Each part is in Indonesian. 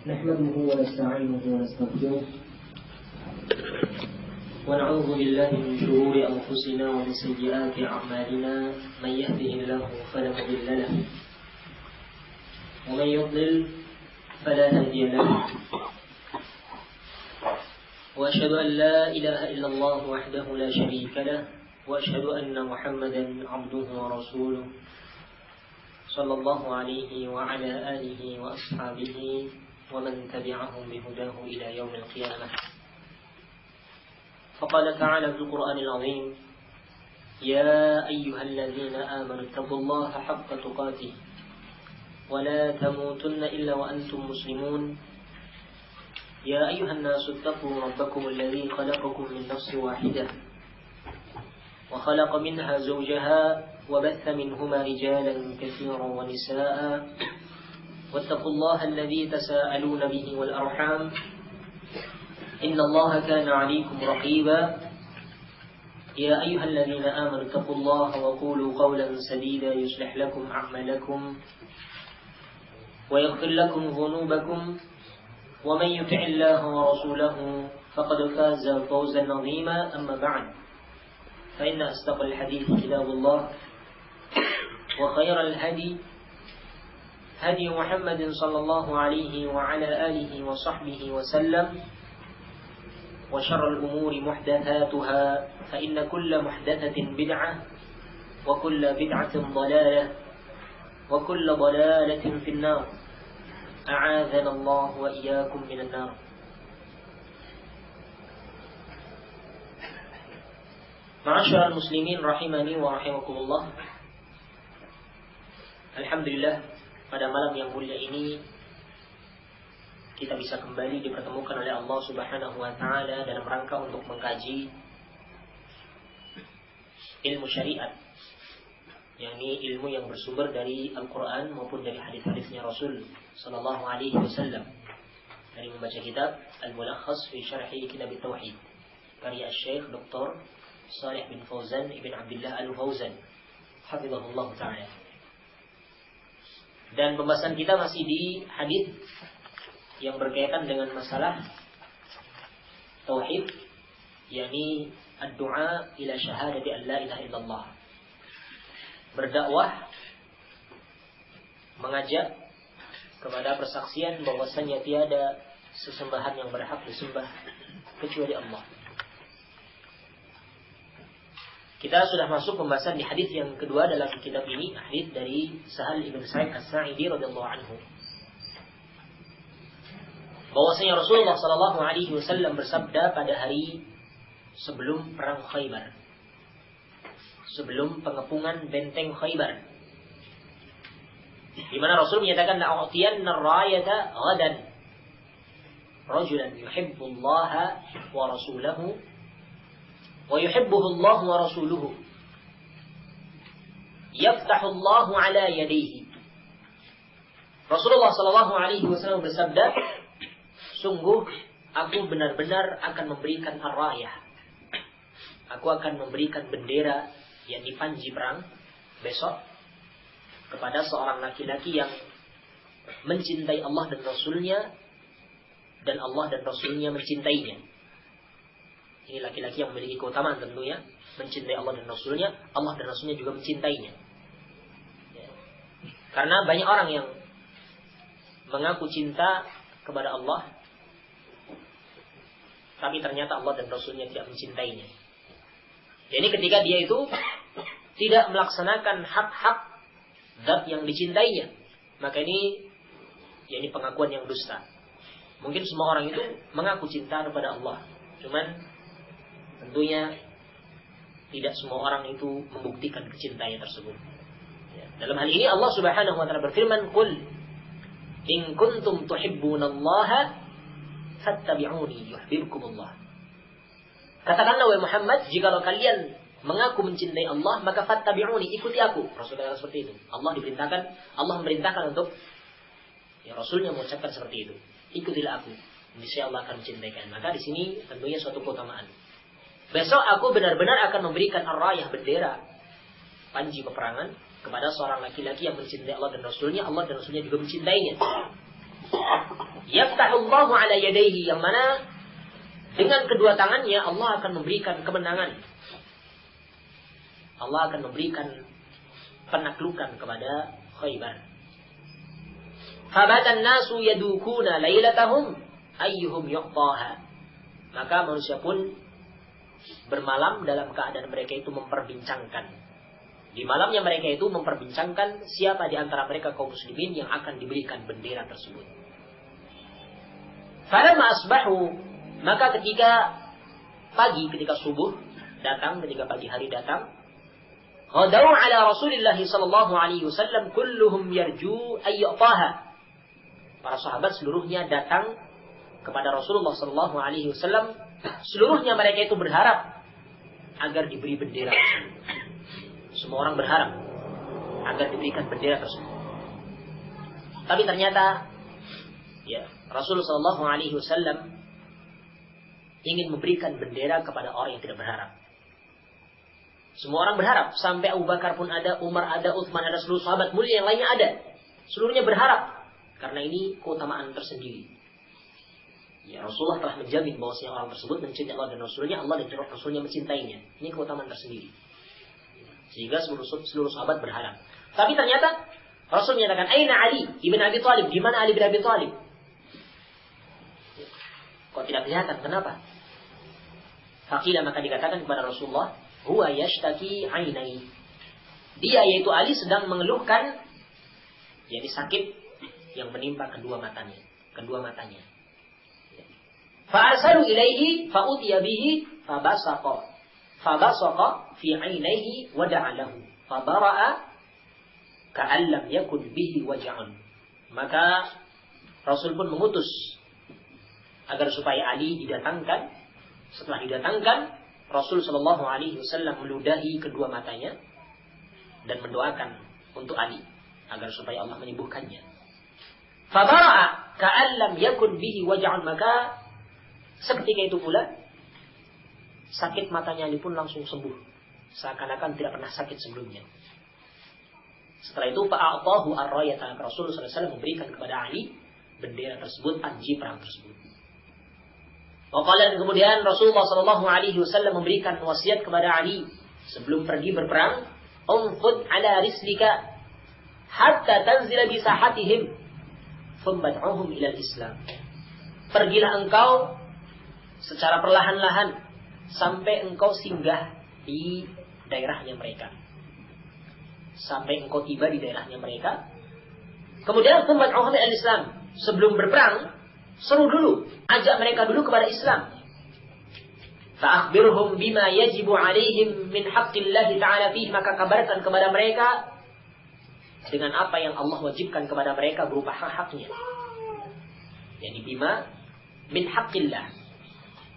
نحمده ونستعينه ونستغفره ونعوذ بالله من شرور أنفسنا ومن سيئات أعمالنا من يهده الله فلا مضل له ومن يضلل فلا هادي له وأشهد أن لا إله إلا الله وحده لا شريك له وأشهد أن محمدا عبده ورسوله صلى الله عليه وعلى آله وأصحابه ومن تبعهم بهداه إلى يوم القيامة. فقال تعالى في القرآن العظيم: يا أيها الذين آمنوا اتقوا الله حق تقاته ولا تموتن إلا وأنتم مسلمون. يا أيها الناس اتقوا ربكم الذي خلقكم من نفس واحدة وخلق منها زوجها وبث منهما رجالا كثيرا ونساء واتقوا الله الذي تساءلون به والأرحام إن الله كان عليكم رقيبا. يا أيها الذين آمنوا اتقوا الله وقولوا قولا سديدا يصلح لكم أعمالكم ويغفر لكم ذنوبكم ومن يطع الله ورسوله فقد فاز فوزا عظيما. أما بعد، فإن أصدق الحديث كتاب الله وخير الهدي هدي محمد صلى الله عليه وعلى آله وصحبه وسلم وشر الأمور محدثاتها فإن كل محدثة بدعة وكل بدعة ضلالة وكل ضلالة في النار. أعاذنا الله وإياكم من النار. Ma'asyiral muslimin rahimani wa rahimakumullah. Alhamdulillah, pada malam yang mulia ini kita bisa kembali dipertemukan oleh Allah Subhanahu wa taala dalam rangka untuk mengkaji ilmu syariat, yakni ilmu yang bersumber dari Al-Qur'an maupun dari hadis-hadisnya Rasul sallallahu alaihi wasallam, dari membaca kitab Al-Mulakhas fi Syarhi Kitab At-Tauhid karya Syekh Dr. Shalih bin Fauzan ibn Abdullah Al-Fauzan hafizahullah ta'ala. Dan pembahasan kita masih di hadis yang berkaitan dengan masalah tauhid, yakni ad-du'a ila syahadati an la ilaha illallah, berdakwah, mengajak kepada persaksian bahwasanya tiada sesembahan yang berhak disembah kecuali Allah. Kita sudah masuk pembahasan di hadis yang kedua dalam kitab ini, hadis dari Sahal ibn Sa'id As-Sa'idi radhiyallahu anhu, bahwasanya Rasulullah sallallahu alaihi wasallam bersabda pada hari sebelum perang Khaybar, sebelum pengepungan benteng Khaybar, di mana Rasul menyatakan la'utiyanna ar-rayata ghadan rajulan yuhibbullaha wa rasulahu wa yuhibbuhu Allah wa rasuluhu yaftahu Allah ala yadayhi. Rasulullah sallallahu alaihi wasallam bersabda, sungguh aku benar-benar akan memberikan ar-rayah, aku akan memberikan bendera yang dipanji perang besok kepada seorang laki-laki yang mencintai Allah dan Rasulnya, dan Allah dan Rasulnya mencintainya. Ini laki-laki yang memiliki keutamaan tentunya, mencintai Allah dan Rasulnya, Allah dan Rasulnya juga mencintainya. Ya. Karena banyak orang yang mengaku cinta kepada Allah, tapi ternyata Allah dan Rasulnya tidak mencintainya. Jadi ketika dia itu tidak melaksanakan hak-hak zat yang dicintainya, maka ini pengakuan yang dusta. Mungkin semua orang itu mengaku cinta kepada Allah, cuman tentunya tidak semua orang itu membuktikan kecintaannya tersebut. Ya. Dalam hal ini Allah Subhanahu wa taala berfirman, "Qul in kuntum tuhibbunallaha fattabi'uni yuhibbukumullah." Katakanlah wahai Muhammad, jikalau kalian mengaku mencintai Allah, maka fattabi'uni, ikuti aku. Rasul katakan seperti itu. Allah memerintahkan untuk Rasulnya mengucapkan seperti itu. Ikutilah aku, niscaya Allah akan mencintai kalian. Maka di sini tentunya suatu keutamaan. Besok aku benar-benar akan memberikan ar-rayah, bendera, panji peperangan kepada seorang laki-laki yang mencintai Allah dan Rasulnya, Allah dan Rasulnya juga mencintainya. Yaftahullahu ala yadayhi, yang mana dengan kedua tangannya Allah akan memberikan kemenangan. Allah akan memberikan penaklukan kepada Khaybar. Fabatan nasu yadukuna lailatahum ayyuhum yuqtaha. Maka manusia pun bermalam dalam keadaan mereka itu memperbincangkan. Di malamnya mereka itu memperbincangkan siapa di antara mereka kaum muslimin yang akan diberikan bendera tersebut. Falamma asbahu, maka ketika subuh datang, ketika pagi hari datang, ghadaw ala Rasulillah sallallahu alaihi wasallam kulluhum yarju ayyataha. Para sahabat seluruhnya datang kepada Rasulullah sallallahu alaihi wasallam, seluruhnya mereka itu berharap agar diberi bendera tersebut. Semua orang berharap agar diberikan bendera tersebut. Tapi ternyata Rasulullah sallallahu alaihi wasallam ingin memberikan bendera kepada orang yang tidak berharap. Semua orang berharap, sampai Abu Bakar pun ada, Umar ada, Utsman ada, seluruh sahabat mulia yang lainnya ada. Seluruhnya berharap karena ini keutamaan tersendiri. Ya, Rasulullah telah menjamin bahwasanya orang tersebut mencintai Allah dan Rasulnya, Allah dan Rasulnya mencintainya. Ini keutamaan tersendiri. Sehingga seluruh sahabat berharap. Tapi ternyata Rasul menyatakan, "Aina Ali ibn Abi Thalib?" Di mana Ali bin Abi Thalib? Kok tidak kelihatan? Kenapa? Faqila, maka dikatakan kepada Rasulullah, "Huwa yashtaki ainai." Dia, yaitu Ali, sedang mengeluhkan yakni sakit yang menimpa kedua matanya. Fa'arsalu ilaihi fa'utiya bihi fabasaqa fi ainaihi wa da'a lahu fabara'a ka'an lam yakun bihi waj'un. Maka Rasul pun mengutus agar supaya Ali didatangkan. Setelah didatangkan, Rasul sallallahu alaihi wasallam meludahi kedua matanya dan mendoakan untuk Ali agar supaya Allah menyembuhkannya. Fabara'a ka'an lam yakun bihi waj'un. Maka seketika itu pula sakit matanya Ali pun langsung sembuh, seakan-akan tidak pernah sakit sebelumnya. Setelah itu fa'atahu ar-rayata, Rasul sallallahu alaihi wasallam memberikan kepada Ali bendera tersebut, panji perang tersebut. Waqala, kemudian Rasulullah sallallahu alaihi wasallam memberikan wasiat kepada Ali sebelum pergi berperang, "Unfud ala rislika hatta tanzila bi sahatihim thumma ad'uhum ila al-Islam." Pergilah engkau secara perlahan-lahan sampai engkau singgah di daerahnya mereka. Sampai engkau tiba di daerahnya mereka. Kemudian thumma ad'uhum ila al-Islam. Sebelum berperang, seru dulu, ajak mereka dulu kepada Islam. Fa'akhbirhum bima yajibu alaihim min haqqillahi ta'ala fihi, maka kabarkan kepada mereka dengan apa yang Allah wajibkan kepada mereka berupa hak-haknya. Yani bima min haqqillah.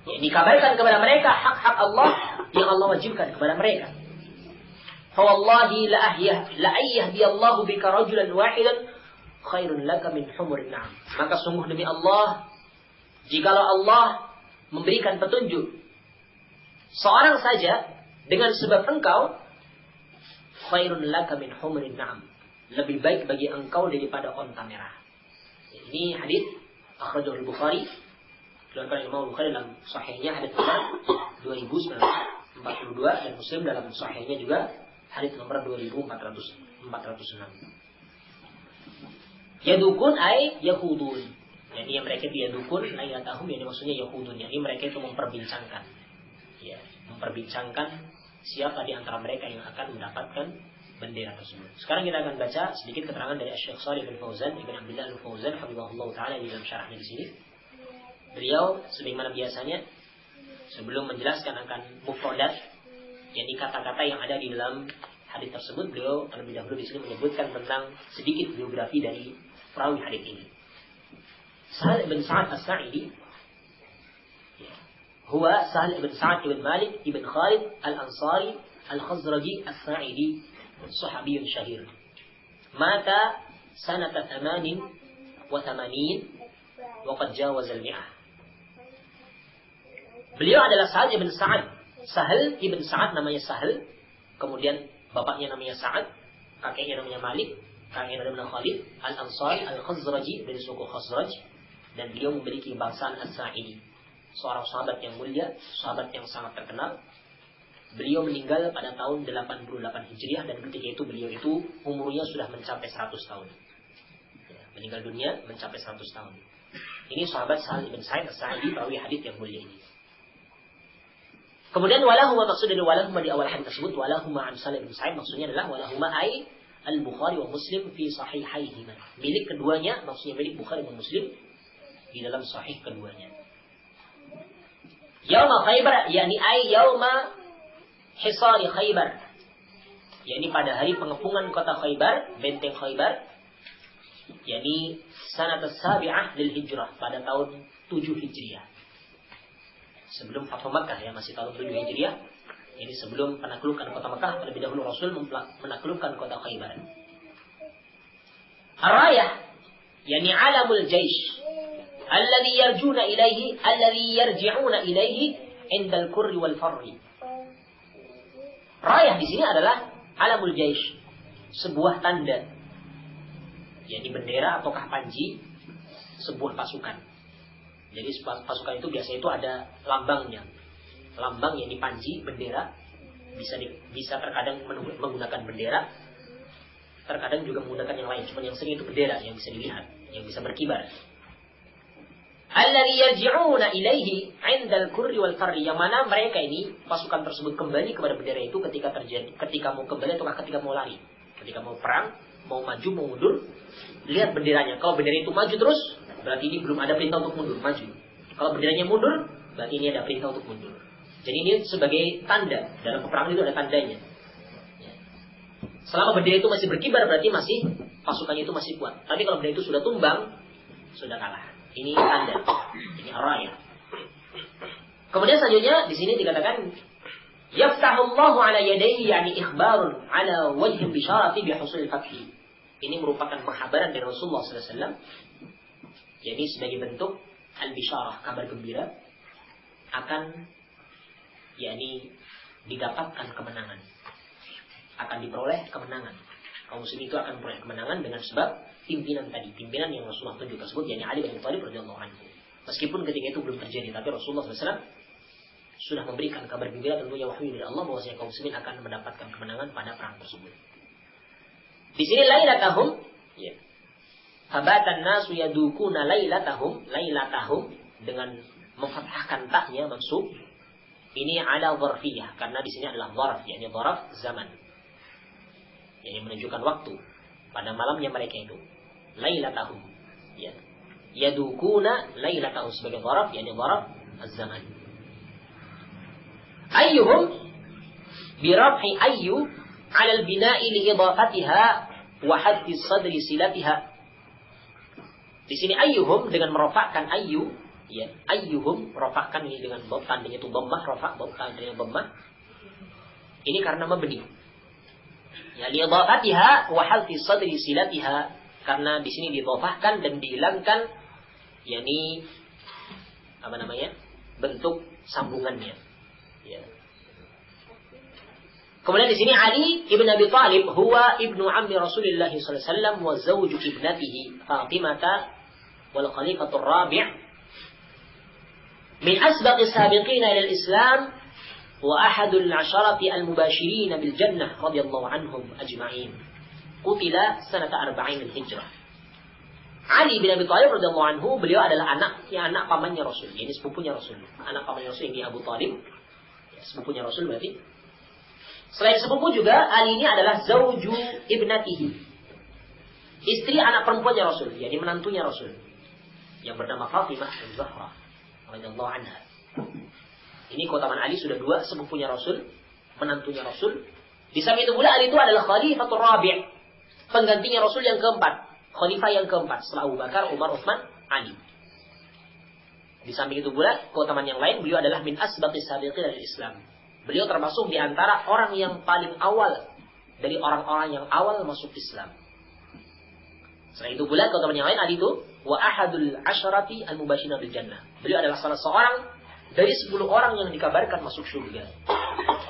Yani kabarkan kepada mereka hak-hak Allah yang Allah wajibkan kepada mereka. Fa wallahi la ayyahdi-Allahu bika rajulan wahidan khairun laka min humurin na'am. Maka sungguh demi Allah, jikalau Allah memberikan petunjuk seorang saja dengan sebab engkau, khairun laka min humurin na'am, lebih baik bagi engkau daripada onta merah. Ini hadis akhrajahu al-Bukhari, dikeluarkan Imam Bukhari dalam sahihnya, hadis nomor 2942, dan Muslim dalam sahihnya juga hadis nomor 2406. Yadukun ay yahudun. Jadi mereka yadukun ay yatahum, yani maksudnya yahudun. Yani mereka itu memperbincangkan. Ya, memperbincangkan siapa di antara mereka yang akan mendapatkan bendera tersebut. Sekarang kita akan baca sedikit keterangan dari Syekh Shalih bin Fauzan Ibn Abdullah Al-Fauzan hafizahullah taala di dalam syarahnya di sini. Beliau sebagaimana biasanya sebelum menjelaskan akan mufradat, yakni kata-kata yang ada di dalam hadis tersebut, beliau terlebih dahulu di sini menyebutkan tentang sedikit biografi dari perawi hadis ini. Sahal ibn Sa'ad as-Sa'idi, huwa Sahal ibn Sa'ad ibn Malik ibn Khalid al-Ansari al-Khazraji as-Sa'idi, sahabiyun syahir. Mata sanata 88 wa qad jawaza al-mi'ah. Beliau adalah Sahal ibn Sa'ad. Sahal ibn Sa'ad namanya Sahal, kemudian bapaknya namanya Sa'ad, kakeknya namanya Malik, kakeknya namanya Khalid, Al-Ansari, Al-Khazraji, dari suku Khazraj. dan beliau memiliki kebangsaan As-Sa'idi, seorang sahabat yang mulia, sahabat yang sangat terkenal. Beliau meninggal pada tahun 88 Hijriah dan ketika itu beliau itu umurnya sudah mencapai 100 tahun. Meninggal dunia mencapai 100 tahun. Ini sahabat Sahal bin Sa'id As-Sa'idi, perawi hadis yang mulia ini. Kemudian walahuma, maksud dari walahuma di awal hadis tersebut, walahuma an Sahal bin Sa'id maksudnya adalah walahuma ai al-Bukhari wa Muslim fi sahihaihima. Milik keduanya, maksudnya milik Bukhari dan Muslim di dalam sahih keduanya. Yauma Khaybar, yakni ai yauma Hisari Khaybar, yakni pada hari pengepungan kota Khaybar, benteng Khaybar, yakni sanat as-sabi'ah lil hijrah, pada tahun 7 Hijriah. Sebelum Fathu Makkah ya, masih tahun 7 Hijriah. Ini sebelum penaklukan kota Makkah, terlebih dahulu Rasul menaklukkan kota Khaybar. Ar-rayah, yakni alamul jaish, alladhi yarji'una ilaihi indal kurri wal farri. Rayah di sini adalah alamul jaish, sebuah tanda, yakni bendera ataukah panji sebuah pasukan. Jadi pasukan itu biasa itu ada lambangnya, lambang yakni panji, bendera. Bisa terkadang menggunakan bendera, terkadang juga menggunakan yang lain. Cuma yang sering itu bendera yang bisa dilihat, yang bisa berkibar. Alladhi yarji'una ilaihi 'indal kurri wal farri, yang mana mereka ini pasukan tersebut kembali kepada bendera itu ketika mau kembali atau ketika mau lari, ketika mau perang, mau maju, mau mundur, lihat benderanya. Kalau bendera itu maju terus, berarti ini belum ada perintah untuk mundur, maju. Kalau benderanya mundur, berarti ini ada perintah untuk mundur. Jadi ini sebagai tanda, dalam peperangan itu ada tandanya. Selama bendera itu masih berkibar, berarti pasukannya itu masih kuat. Tapi kalau bendera itu sudah tumbang, sudah kalah. Ini tanda, ini ar-rayah. Kemudian selanjutnya di sini dikatakan yaftahullahu ala yadayhi, yani ikhbarun ala wajhi bisyarati bihusul fathi. Ini merupakan penghabaran dari Rasulullah SAW, jadi sebagai bentuk al-bisyarah, kabar gembira akan yakni didapatkan kemenangan, akan diperoleh kemenangan. Kaum muslimin itu akan memperoleh kemenangan dengan sebab pimpinan yang Rasulullah tunjuk tersebut, yakni Ali bin Abi Thalib radhiyallahu anhu. Meskipun ketika itu belum terjadi, tapi Rasulullah SAW sudah memberikan kabar gembira, tentunya wahyu dari Allah, bahwasanya kaum muslimin akan mendapatkan kemenangan pada perang tersebut. Di sini lailatahum, ya. Fabatan nasu yadukuna lailatahum dengan memfathahkan tahnya mansub. Ini ala dzarfiyah, karena di sini adalah dzarf, yakni dzarf zaman. Yang menunjukkan waktu pada malamnya mereka itu. Lailatahum, ya. Yadukuna lailatahum sebagai dzarf, yakni dzarf az-zaman. Ayyuhum biraf'i ayyu 'ala al-bina'i li idafatiha wa haddi sadri silatiha. Di sini ayyuhum dengan merofakkan ayyu, ya. Ayyuhum rofakkan ini dengan tandanya itu dhammah, rafa tandanya dhammah. Ini karena mabni. Ya, li idafatiha wa haddi sadri silatiha, karena di sini didhafahkan dan dihilangkan yakni bentuk sambungannya. Ya. Kemudian di sini Ali ibn Abi Thalib huwa ibnu ammi Rasulullah sallallahu alaihi wasallam wa zawju ibnatihi Fatimah wal khalifatur rabi' min asbaqis sabiqina ila al-Islam wa ahadul 'asharati al-mubashirin bil jannah radhiyallahu anhum ajma'in. Qutila sanata 40 Hijrah. Ali bin Abi Thalib radhiyallahu anhu, beliau adalah anak pamannya Rasul, ini sepupunya Rasul. Anak pamannya Rasul ini Abu Thalib, ya, sepupunya Rasul berarti. Selain sepupu juga, Ali ini adalah zauju ibnatihi, istri anak perempuannya Rasul, yakni menantunya Rasul, yang bernama Fatimah az-Zahra radhiyallahu anha. Ini keutamaan Ali, sudah dua sepupunya Rasul, menantunya Rasul. Di samping itu pula Ali itu adalah khalifatur rabi', penggantinya Rasul yang keempat, khalifah yang keempat setelah Abu Bakar, Umar, Utsman, Ali. Di samping itu pula keutamaan yang lain, beliau adalah min asbaqis sabiqin al-Islam. Beliau termasuk di antara orang yang paling awal dari orang-orang yang awal masuk Islam. Selain itu pula keutamaan yang lain Ali itu wa ahadul 'asharati al-mubashirin bil jannah. Beliau adalah salah seorang dari 10 orang yang dikabarkan masuk surga.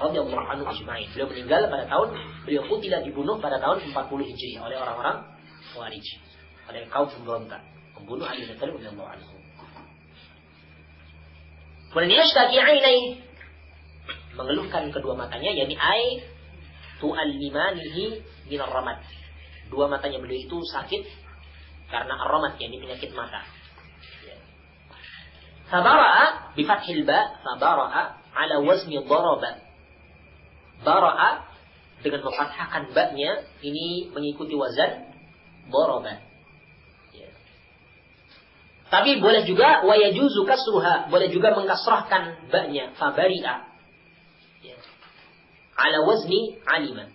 Radhiyallahu anhu ajma'in. Beliau meninggal pada tahun, beliau pun tidak dibunuh pada tahun 40 Hijriah oleh orang-orang Khawarij, oleh kaum pemberontak membunuh Ali bin Abi Thalib radhiyallahu anhu. Kemudian yashtaki ainai, mengeluhkan kedua matanya, yakni ai tu'allimanihi min ar-ramad. Dua matanya beliau itu sakit karena ar-ramad, yakni penyakit mata. Fabara'a bi fathil ba, fabara'a ala wazni daraba. Bara'a dengan memfathahkan ba-nya, ini mengikuti wazan daraba. Tapi boleh juga wa yajuzu kasruha, boleh juga mengkasrahkan ba-nya, fabari'a. Ala wazni alima.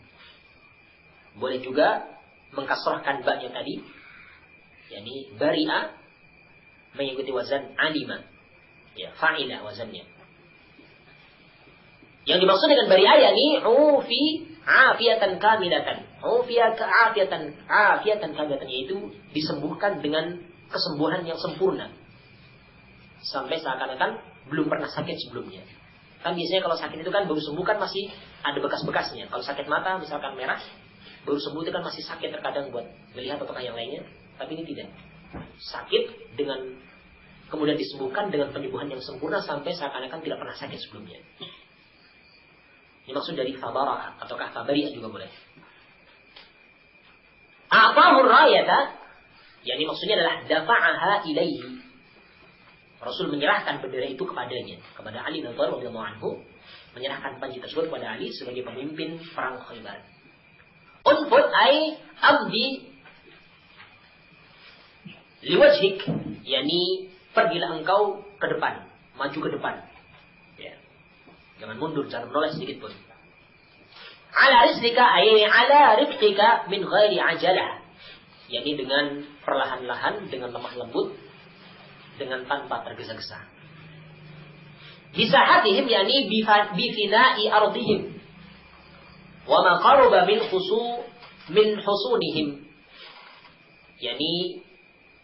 Boleh juga mengkasrahkan ba-nya tadi, yakni bari'a mengikuti wazan alima. Ya, fa'ila wazannya. Yang dimaksud dengan bari'a yakni ufi afiatan kamilatan. Afiatan kamilatan, yaitu disembuhkan dengan kesembuhan yang sempurna. Sampai seakan-akan belum pernah sakit sebelumnya. Kan biasanya kalau sakit itu kan baru sembuh kan masih ada bekas-bekasnya. Kalau sakit mata misalkan merah, baru sembuh itu kan masih sakit terkadang buat melihat ataukah yang lainnya. Tapi ini tidak. Sakit dengan kemudian disembuhkan dengan penyembuhan yang sempurna sampai seakan-akan tidak pernah sakit sebelumnya. Ini maksud dari fabara ataukah fabari'ah juga boleh. A'tahu rayata, yakni maksudnya adalah dafa'aha ilaihi. Rasul menyerahkan bendera itu kepadanya, kepada Ali bin Abi Thalib radhiyallahu anhu, menyerahkan panji tersebut kepada Ali sebagai pemimpin perang Khaybar. Unfud ay abdi liwajhik, yakni pergilah engkau ke depan, maju ke depan. Ya. Jangan mundur, jangan menoleh sedikit pun. Ala rizqika ay ala rifqika min ghairi ajalah. Yakni dengan perlahan-lahan, dengan lemah lembut, dengan tanpa tergesa-gesa. Bisahatihim yakni bifina'i ardihim wa ma qaruba min husunihim. Yakni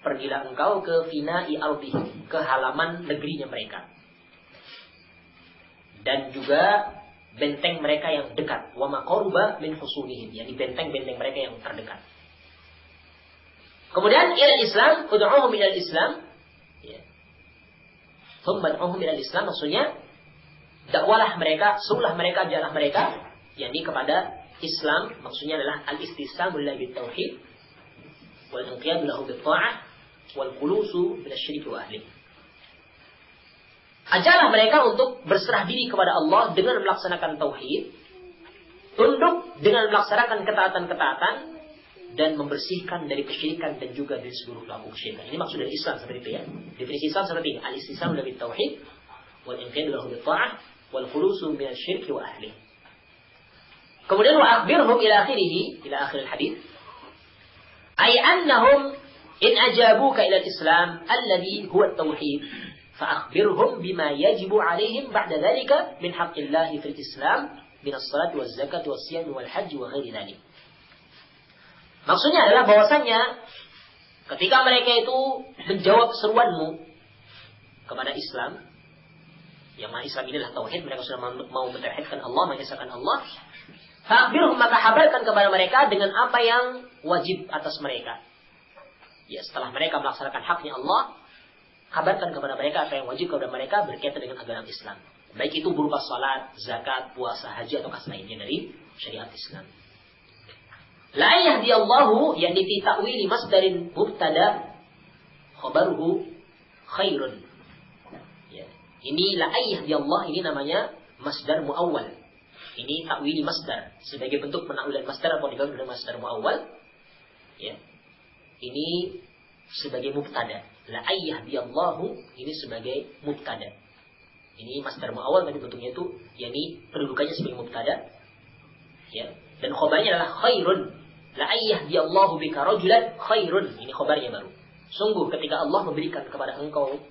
pergilah engkau ke fina'i ardihim, ke halaman negerinya mereka. Dan juga benteng mereka yang dekat. Wa ma qaruba min husunihim, yakni benteng-benteng mereka yang terdekat. Kemudian ilal Islam, ud'uhum ilal Islam. Thumma ud'uhum ilal Islam, maksudnya dakwalah mereka, suruhlah mereka, ajarlah mereka, yakni kepada Islam, maksudnya adalah al-istislamu lillahi bitauhid wal inqiyadu lahu bit-tha'ah wal khulusu minasyirki wa ahli. Ajarlah mereka untuk berserah diri kepada Allah dengan melaksanakan tauhid, tunduk dengan melaksanakan ketaatan-ketaatan, dan membersihkan dari kesyirikan dan juga dari seluruh pelaku kesyirikan. Ini maksud dari Islam seperti itu ya. Definisi Islam seperti ini. Al-istislamu lillahi bitauhid wal inqiyadu lahu bit-tha'ah wal khulusu minasyirki wa ahli. Kemudian wa akhbirhum ila akhir al-hadis. Ay annahum in ajabuka ila al-islam alladhi huwa at-tauhid fa akhbirhum bima yajibu alaihim ba'da dhalika min haqqillahi fil islam min as-salati waz-zakati was-siyami wal-hajj wa ghairi dhalik. Maksudnya adalah bahwasanya ketika mereka itu menjawab seruanmu kepada Islam, yang mana Islam ini adalah tauhid, mereka sudah mau mentauhidkan Allah, mengesahkan Allah. Fa'akhbirhum, maka kabarkan kepada mereka dengan apa yang wajib atas mereka. Ya, setelah mereka melaksanakan haknya Allah, kabarkan kepada mereka apa yang wajib kepada mereka berkaitan dengan agama Islam. Baik itu berupa salat, zakat, puasa, haji atau lainnya dari syariat Islam. La yahdiyallahu, yakni fi ta'wili masdarin mubtada khabaruhu khairun. Ya. Ini la yahdiyallah, ini namanya masdar muawwal. Ini ta'wili masdar sebagai bentuk penakwilan masdar atau digabung dengan masdar muawwal. Ya. Ini sebagai mubtada. La yahdiyallahu ini sebagai mubtada. Ini masdar muawwal tapi bentuknya itu yakni kedudukannya sebagai mubtada. Ya. Dan khabarnya adalah khairun. La yahdiyallahu bika rajulan khairun. Ini khabarnya baru. Sungguh ketika Allah memberikan kepada engkau,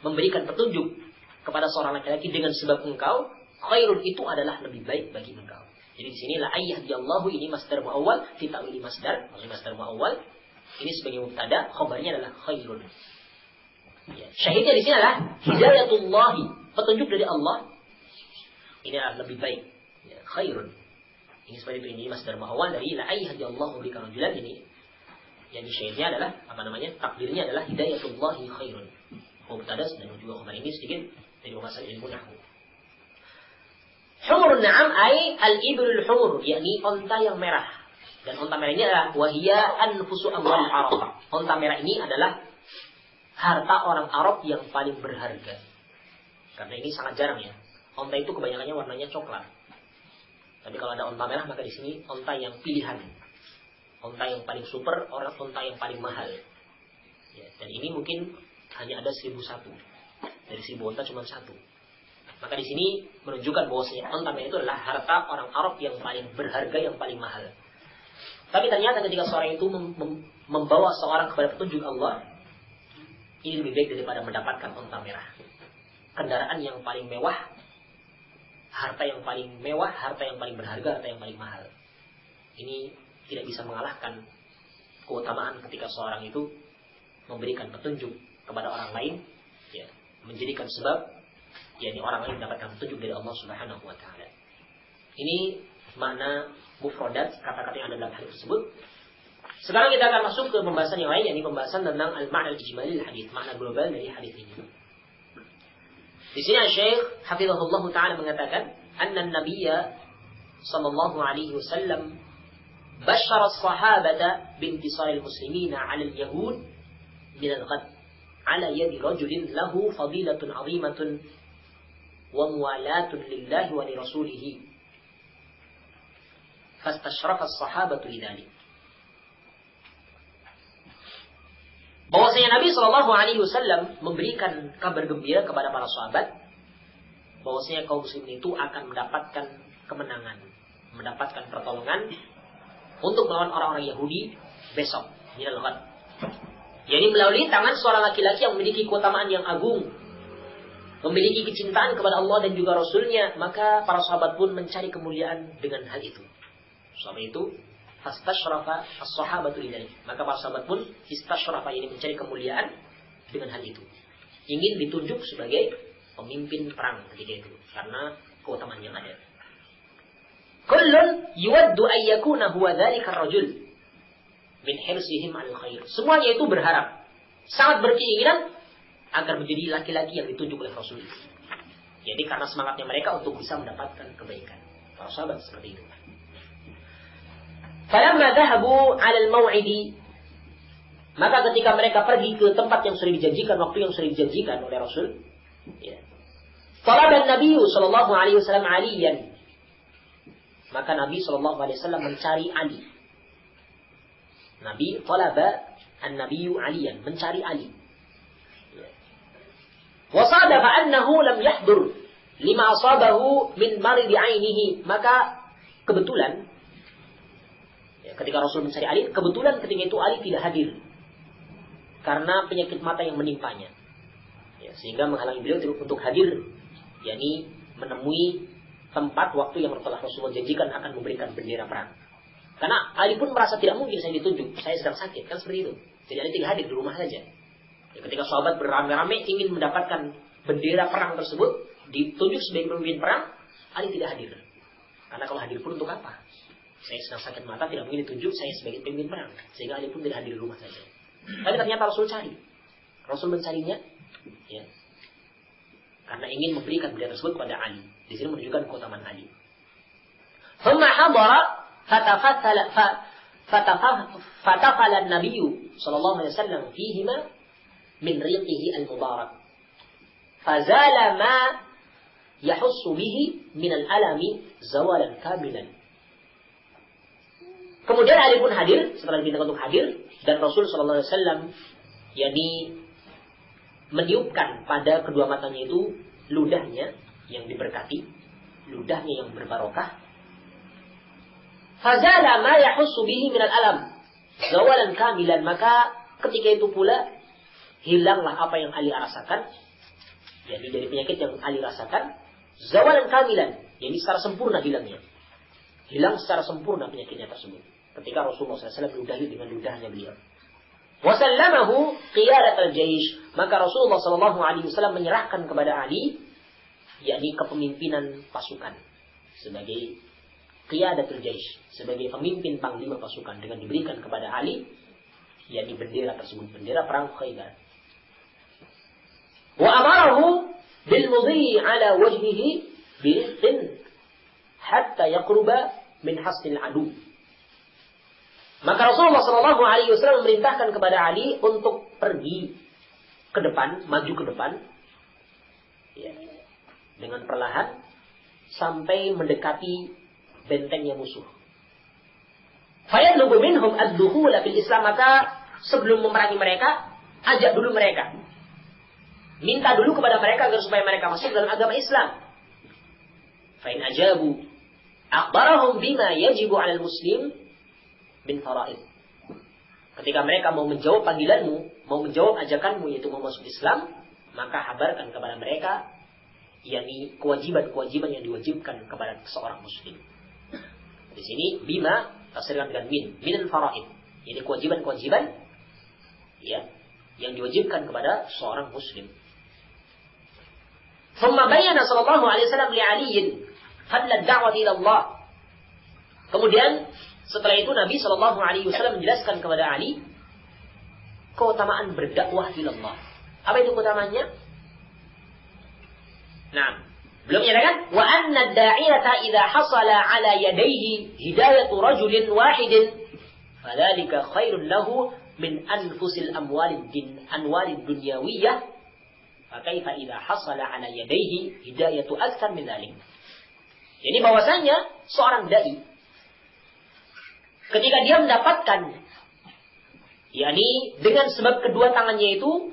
memberikan petunjuk kepada seorang laki-laki dengan sebab engkau, khairun itu adalah lebih baik bagi engkau. Jadi di sini la yahdiyallahu ini masdar muawwal, fi ta'wili masdar, maksudnya masdar muawwal. Ini sebagai mubtada, khabarnya adalah khairun. Ya. Syahidnya di sini adalah hidayatullahi, petunjuk dari Allah. Ini adalah lebih baik. Ya, khairun. Ini seperti itu, ini masdar muawwal dari la yahdiyallahu bika rajulan ini. Yang syairnya adalah takdirnya adalah hidayatullahi khairun. Mubtada dan juga khabar ini sedikit dari pembahasan ilmu nahwu. Humurun na'am ay al-ibrul humur, yakni onta yang merah. Dan onta merah ini adalah wahia anfusu amwal Arab. Onta merah ini adalah harta orang Arab yang paling berharga. Karena ini sangat jarang ya. Onta itu kebanyakannya warnanya coklat. Tapi kalau ada onta merah maka di sini onta yang pilihan. Onta yang paling super, onta yang paling mahal. Ya, dan ini mungkin hanya ada 1.001. Dari 1.000 onta cuma 1. Maka di sini menunjukkan bahwasanya onta merah itu adalah harta orang Arab yang paling berharga, yang paling mahal. Tapi ternyata ketika seorang itu membawa seorang kepada petunjuk Allah, ini lebih baik daripada mendapatkan onta merah. Kendaraan yang paling mewah, harta yang paling mewah, harta yang paling berharga, harta yang paling mahal. Ini tidak bisa mengalahkan keutamaan ketika seorang itu memberikan petunjuk kepada orang lain, ya, menjadikan sebab yakni orang lain mendapatkan petunjuk dari Allah Subhanahu wa taala. Ini makna mufradat kata-kata yang ada dalam hadis tersebut. Sekarang kita akan masuk ke pembahasan yang lain, yakni pembahasan tentang al-ma'na al-ijmali al-hadits, makna global dari hadis ini. Di sini Syekh hafizahullah taala mengatakan, anna an-nabiyya sallallahu alaihi wasallam بشر الصحابة بانتصار المسلمين على اليهود من الغد على يد رجل له فضيلة عظيمة وموالاة لله ولرسوله فاستشرف الصحابة لذلك. Bahwasanya Nabi Shallallahu Alaihi Wasallam memberikan kabar gembira kepada para sahabat bahwasanya kaum muslimin itu akan mendapatkan kemenangan, mendapatkan pertolongan untuk melawan orang-orang Yahudi besok, minal ghad. Jadi melalui tangan seorang laki-laki yang memiliki keutamaan yang agung, memiliki kecintaan kepada Allah dan juga Rasulnya, maka para sahabat pun mencari kemuliaan dengan hal itu. Sebab itu, fastashrafa as-sahabatu lidzalik. Maka para sahabat pun istashrafa, ini mencari kemuliaan dengan hal itu. Ingin ditunjuk sebagai pemimpin perang ketika itu karena keutamaan yang ada. Kullun yuwaddu an yakuna huwa dzalika ar-rajul min hirsihim 'alal khair. Semuanya itu berharap, sangat berkeinginan agar menjadi laki-laki yang ditunjuk oleh Rasul. Jadi karena semangatnya mereka untuk bisa mendapatkan kebaikan. Para sahabat seperti itu. Falamma dhahabu 'ala al-maw'idi, maka ketika mereka pergi ke tempat yang sudah dijanjikan, waktu yang sudah dijanjikan oleh Rasul, ya. Talaba an-nabiy sallallahu alaihi wasallam 'aliyan. Maka Nabi sallallahu alaihi wasallam mencari Ali. Nabi talaba an-nabiyyu 'aliyan, mencari Ali. Wa sadafa annahu lam yahdur lima asabahu min marid 'ainihi. Maka kebetulan ketika Rasul mencari Ali, kebetulan ketika itu Ali tidak hadir karena penyakit mata yang menimpanya, ya, sehingga menghalangi beliau untuk hadir, yakni menemui tempat waktu yang telah Rasulullah janjikan akan memberikan bendera perang. Karena Ali pun merasa tidak mungkin saya ditunjuk, saya sedang sakit, kan seperti itu. Jadi Ali tidak hadir di rumah saja. Ya, ketika sahabat beramai-ramai ingin mendapatkan bendera perang tersebut, ditunjuk sebagai pemimpin perang, Ali tidak hadir. Karena kalau hadir pun untuk apa? Saya sedang sakit mata, tidak mungkin ditunjuk saya sebagai pemimpin perang. Sehingga Ali pun tidak hadir di rumah saja. Tapi ternyata Rasul cari. Rasul mencarinya, ya, karena ingin memberikan bendera tersebut kepada Ali. Di sini menunjukkan keutamaan Ali. Thumma hadara fatafala an-nabiy sallallahu alaihi wasallam fihima min riqihi al-mubarak. Fazala ma yahussu bihi min al-alami zawalan kamilan. Kemudian Ali pun hadir, setelah diminta untuk hadir, dan Rasul sallallahu alaihi wasallam yakni meniupkan pada kedua matanya itu ludahnya yang diberkati, ludahnya yang berbarokah. Fazala ma yahussu bihi minal alam zawalan kamilan. Maka ketika itu pula hilanglah apa yang Ali rasakan, jadi dari penyakit yang Ali rasakan, zawalan kamilan, jadi secara sempurna hilangnya, hilang secara sempurna penyakitnya tersebut ketika Rasulullah SAW meludahi dengan ludahnya beliau. Wasallamahu qiyadat al-jaish. Maka Rasulullah SAW menyerahkan kepada Ali, yakni kepemimpinan pasukan sebagai qiyadatul jaish, sebagai pemimpin panglima pasukan, dengan diberikan kepada Ali yakni bendera tersebut, bendera perang Khaybar. Wa amarahu bil mudhi ala wajhihi bil hatta yaqruba min hasnil adu. Maka Rasulullah sallallahu alaihi wasallam memerintahkan kepada Ali untuk pergi ke depan, maju ke depan, ya, dengan perlahan sampai mendekati bentengnya musuh. Fayatlubu minhum ad-dukhul fil Islam, maka sebelum memerangi mereka, ajak dulu mereka. Minta dulu kepada mereka agar supaya mereka masuk dalam agama Islam. Fa in ajabu akhbarahum bima yajibu 'alal muslim bin faraid. Ketika mereka mau menjawab panggilanmu, mau menjawab ajakanmu yaitu mau masuk Islam, maka kabarkan kepada mereka yakni kewajiban-kewajiban yang diwajibkan kepada seorang muslim. Di sini bima tafsirkan dengan min faraid. Ini kewajiban-kewajiban ya yang diwajibkan kepada seorang muslim. Thumma bayyana sallallahu alaihi wasallam li 'aliyin fadla ad-da'wati ila Allah. Kemudian setelah itu Nabi sallallahu alaihi wasallam menjelaskan kepada Ali keutamaan berdakwah ila Allah. Apa itu keutamaannya? Nah, belum menyatakan wa anna ad-da'iyata idza hasala ala yadayhi hidayatu rajulin wahidin fadzalika khairun lahu min anfusil anwalid dunyawiyyah fa kaifa idza hasala ala yadayhi hidayatu aktsar min dzalik. Jadi bahwasanya seorang dai ketika dia mendapatkan yakni dengan sebab kedua tangannya itu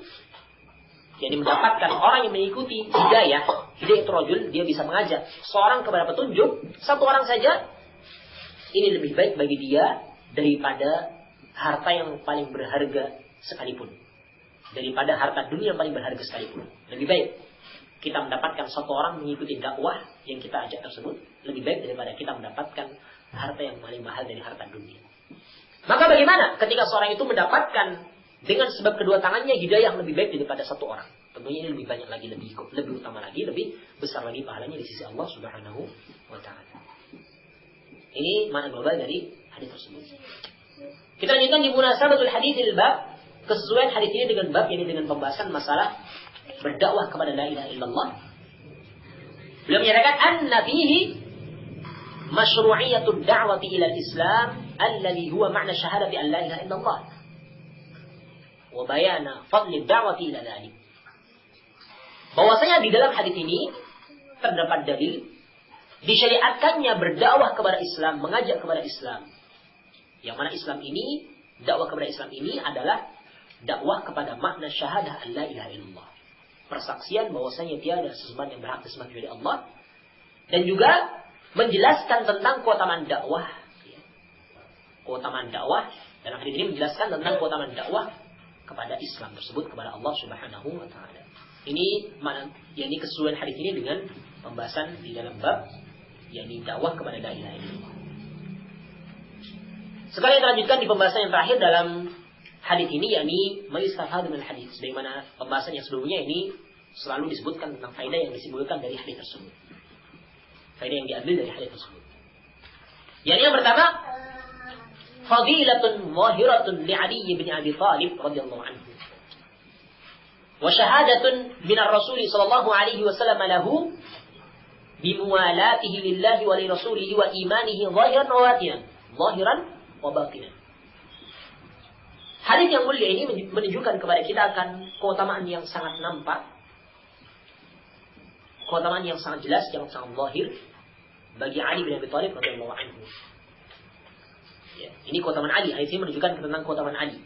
jadi mendapatkan orang yang mengikuti hidayah rajul, dia bisa mengajak seorang kepada petunjuk, satu orang saja, ini lebih baik bagi dia daripada harta yang paling berharga sekalipun. Daripada harta dunia yang paling berharga sekalipun. Lebih baik kita mendapatkan satu orang mengikuti dakwah yang kita ajak tersebut, lebih baik daripada kita mendapatkan harta yang paling mahal dari harta dunia. Maka bagaimana ketika seorang itu mendapatkan dengan sebab kedua tangannya hidayah yang lebih baik daripada satu orang? Tentunya ini lebih banyak lagi, lebih utama lagi, lebih besar lagi pahalanya di sisi Allah Subhanahu wa taala. Ini makna global dari hadis tersebut. Kita lanjutkan di munasabatul haditsil bab, kesesuaian hadis ini dengan bab ini dengan pembahasan masalah berdakwah kepada la ilaha illallah. Beliau menyatakan anna fihi masyru'iyatud da'wati ila al-Islam alladhi huwa ma'na syahadati an la ilaha illallah wa bayana fadli da'wati ila dzalik. Bahwasanya di dalam hadis ini terdapat dalil disyariatkannya berdakwah kepada Islam, mengajak kepada Islam. Yang mana Islam ini, dakwah kepada Islam ini adalah dakwah kepada makna syahadah an la ilaha illallah. Persaksian bahwasanya tiada sesembahan yang berhak disembah kecuali Allah, dan juga menjelaskan tentang keutamaan dakwah. Keutamaan dakwah dalam hadis ini menjelaskan tentang keutamaan dakwah kepada Islam tersebut, kepada Allah Subhanahu wa taala. Ini mana yakni kesesuaian hadis ini dengan pembahasan di dalam bab yakni dakwah kepada la ilaha illallah. Sekarang kita lanjutkan di pembahasan yang terakhir dalam hadis ini, yakni mayustafad min hadis. Sebagaimana pembahasan yang sebelumnya ini selalu disebutkan tentang faedah yang disimpulkan dari hadis tersebut. Faedah yang diambil dari hadis tersebut. Yang pertama, fadilatun zahiratun li Ali bin Abi Thalib radhiyallahu anhu. Wa syahadatun min ar-Rasul sallallahu alaihi wasallam lahu bimuwalatihi lillahi wa li rasulihi wa imanihi zahiran wa batinan. Zahiran wa batinan. Hadis yang mulia ini menunjukkan kepada kita akan keutamaan yang sangat nampak, keutamaan yang sangat jelas, yang sangat zahir bagi Ali bin Abi Thalib radhiyallahu anhu. Ya, ini keutamaan Ali. Hadis ini menunjukkan tentang keutamaan Ali.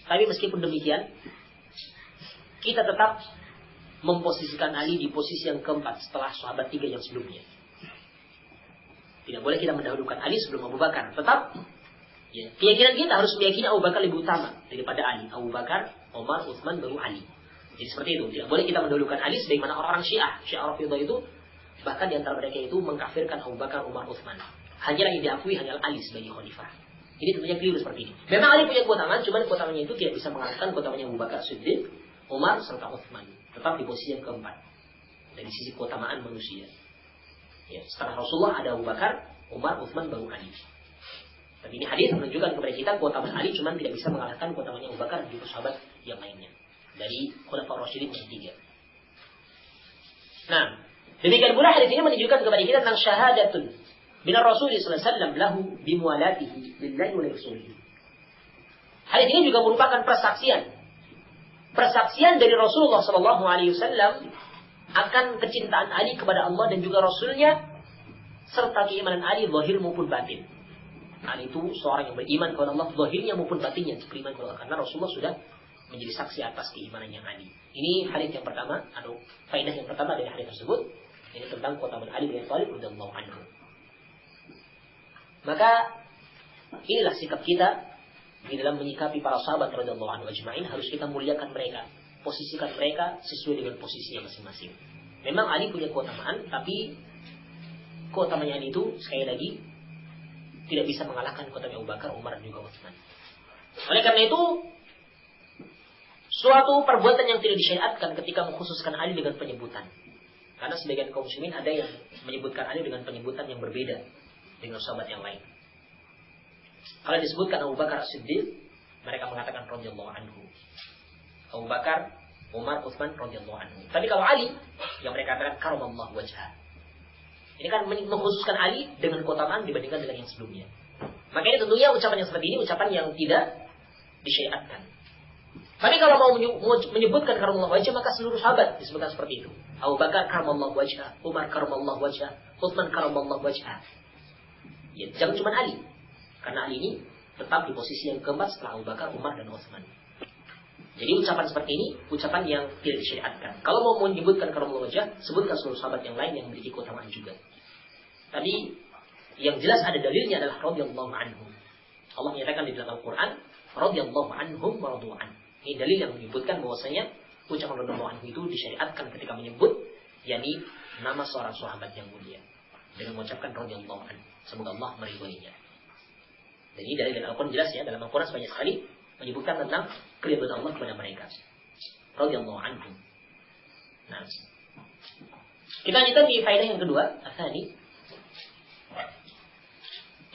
Tapi meskipun demikian, kita tetap memposisikan Ali di posisi yang keempat setelah sahabat 3 yang sebelumnya. Tidak boleh kita mendahulukan Ali sebelum Abu Bakar. Tetap ya, keyakinan kita harus meyakini Abu Bakar lebih utama daripada Ali. Abu Bakar, Umar, Utsman, baru Ali. Jadi seperti itu. Tidak boleh kita mendahulukan Ali sebagaimana orang-orang Syiah. Syiah Rafidhah itu bahkan di antara mereka itu mengkafirkan Abu Bakar, Umar, Utsman. Hanyalah yang diakui hanyalah Ali sebagai khalifah. Ini tentunya keliru seperti ini. Memang Ali punya keutamaan, cuma keutamaannya itu tidak bisa mengalahkan keutamaannya Abu Bakar Siddiq, Umar serta Utsman. Tetap di posisi yang keempat dari sisi keutamaan manusia. Ya, setelah Rasulullah ada Abu Bakar, Umar, Utsman, baru Ali. Tapi ini hadis menunjukkan kepada kita keutamaan Ali cuma tidak bisa mengalahkan keutamaan Abu Bakar dan juga sahabat yang lainnya dari Khulafaur Rasyidin yang ketiga. Nah, demikian pula hadis ini menunjukkan kepada kita tentang syahadatun binar Rasul sallallahu alaihi wasallam lahu bimualatihi lillahi wa lirasulihi. Hadis ini juga merupakan persaksian dari Rasulullah sallallahu alaihi wasallam akan kecintaan Ali kepada Allah dan juga Rasulnya, serta keimanan Ali zahir maupun batin. Ali itu seorang yang beriman kepada Allah zahirnya maupun batinnya, beriman kepada Allah, karena Rasulullah sudah menjadi saksi atas keimanannya Ali. Ini hadis yang pertama, atau faedah yang pertama dari hadis tersebut, ini tentang keutamaan Ali bin Abi Thalib radhiyallahu anhu. Maka inilah sikap kita di dalam menyikapi para sahabat radhiyallahu anhu ajma'in. Harus kita muliakan mereka, posisikan mereka sesuai dengan posisinya masing-masing. Memang Ali punya keutamaan, tapi keutamaannya Ali itu sekali lagi tidak bisa mengalahkan keutamaan Abu Bakar, Umar dan juga Utsman. Oleh karena itu, suatu perbuatan yang tidak disyariatkan ketika mengkhususkan Ali dengan penyebutan. Karena sebagian kaum muslimin ada yang menyebutkan Ali dengan penyebutan yang berbeda dengan sahabat yang lain. Kalau disebutkan Abu Bakar As-Siddiq, mereka mengatakan radhiyallahu anhu. Abu Bakar, Umar, Utsman radhiyallahu anhu. Tapi kalau Ali, yang mereka katakan karamallahu wajhah. Ini kan mengkhususkan Ali dengan keutamaan dibandingkan dengan yang sebelumnya. Makanya tentunya ucapan yang seperti ini ucapan yang tidak disyariatkan. Tapi kalau mau menyebutkan karamallahu wajhah, maka seluruh sahabat disebutkan seperti itu. Abu Bakar karamallahu wajhah, Umar karamallahu wajhah, Utsman karamallahu wajhah. Ya, jangan cuma Ali. Karena Ali ini tetap di posisi yang keempat setelah Abu Bakar, Umar dan Utsman. Jadi ucapan seperti ini ucapan yang tidak disyariatkan. Kalau mau menyebutkan karamallahu wajhah, sebutkan seluruh sahabat yang lain yang memiliki keutamaan juga. Tadi yang jelas ada dalilnya adalah radhiyallahu anhum. Allah menyatakan di dalam Al-Qur'an, radhiyallahu anhum wa radu an. Ini dalil yang menyebutkan bahwasanya ucapan radhiyallahu anhu itu disyariatkan ketika menyebut yakni nama seorang sahabat yang mulia dengan mengucapkan radhiyallahu anhu. Semoga Allah meridhoinya. Jadi dari Al-Qur'an jelas ya, dalam Al-Qur'an banyak sekali menyebutkan tentang keridhaan Allah kepada mereka. Radhiyallahu anhum. Nah, kita lanjutkan di faedah yang kedua, tsani.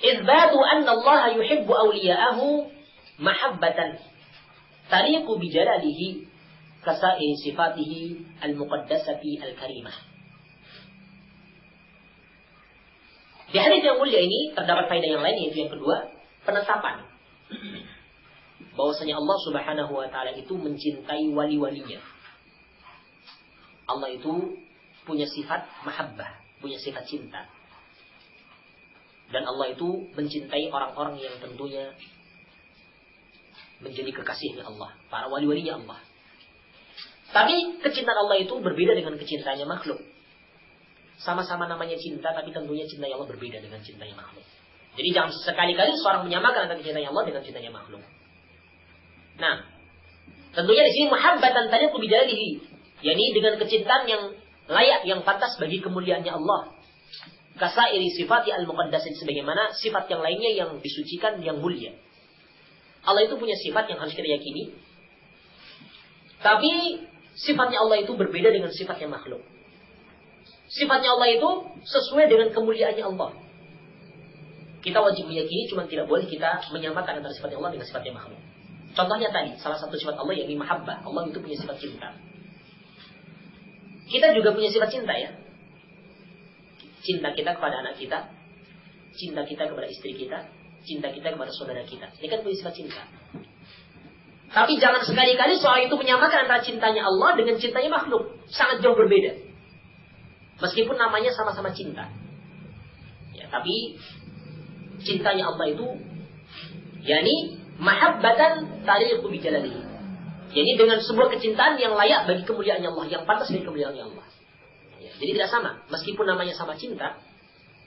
Itsbatu anna Allah yuhibbu awliya'ahu mahabbatan taliqu bi jalalihi kasa'i sifatihi al-muqaddasati al-karimah. Di hadis yang mulia ini terdapat faedah yang lain, yaitu yang kedua, penetapan bahwasanya Allah Subhanahu wa taala itu mencintai wali-walinya. Allah itu punya sifat mahabbah, punya sifat cinta. Dan Allah itu mencintai orang-orang yang tentunya menjadi kekasihnya Allah, para wali-walinya Allah. Tapi kecintaan Allah itu berbeda dengan kecintaannya makhluk. Sama-sama namanya cinta, tapi tentunya cintanya Allah berbeda dengan cintanya makhluk. Jadi jangan sekali-kali seorang menyamakan antara cintanya Allah dengan cintanya makhluk. Nah, tentunya di sini muhabbatan taliqu bi jalalihi, yakni dengan kecintaan yang layak, yang pantas bagi kemuliaannya Allah. Kasairi sifati al-muqaddasah, sebagaimana sifat yang lainnya yang disucikan, yang mulia. Allah itu punya sifat yang harus kita yakini. Tapi sifatnya Allah itu berbeda dengan sifatnya makhluk. Sifatnya Allah itu sesuai dengan kemuliaannya Allah. Kita wajib meyakini, cuma tidak boleh kita menyamakan antara sifatnya Allah dengan sifatnya makhluk. Contohnya tadi, salah satu sifat Allah yakni mahabbah. Allah itu punya sifat cinta. Kita juga punya sifat cinta ya. Cinta kita kepada anak kita, cinta kita kepada istri kita, cinta kita kepada saudara kita. Ini kan punya sifat cinta. Tapi jangan sekali-kali soal itu menyamakan antara cintanya Allah dengan cintanya makhluk. Sangat jauh berbeda. Meskipun namanya sama-sama cinta. Ya, tapi cintanya Allah itu yakni mahabbatan taliqu bi jalalihi. Jadi dengan sebuah kecintaan yang layak bagi kemuliaannya Allah, yang pantas bagi kemuliaannya Allah. Ya, jadi tidak sama, meskipun namanya sama cinta,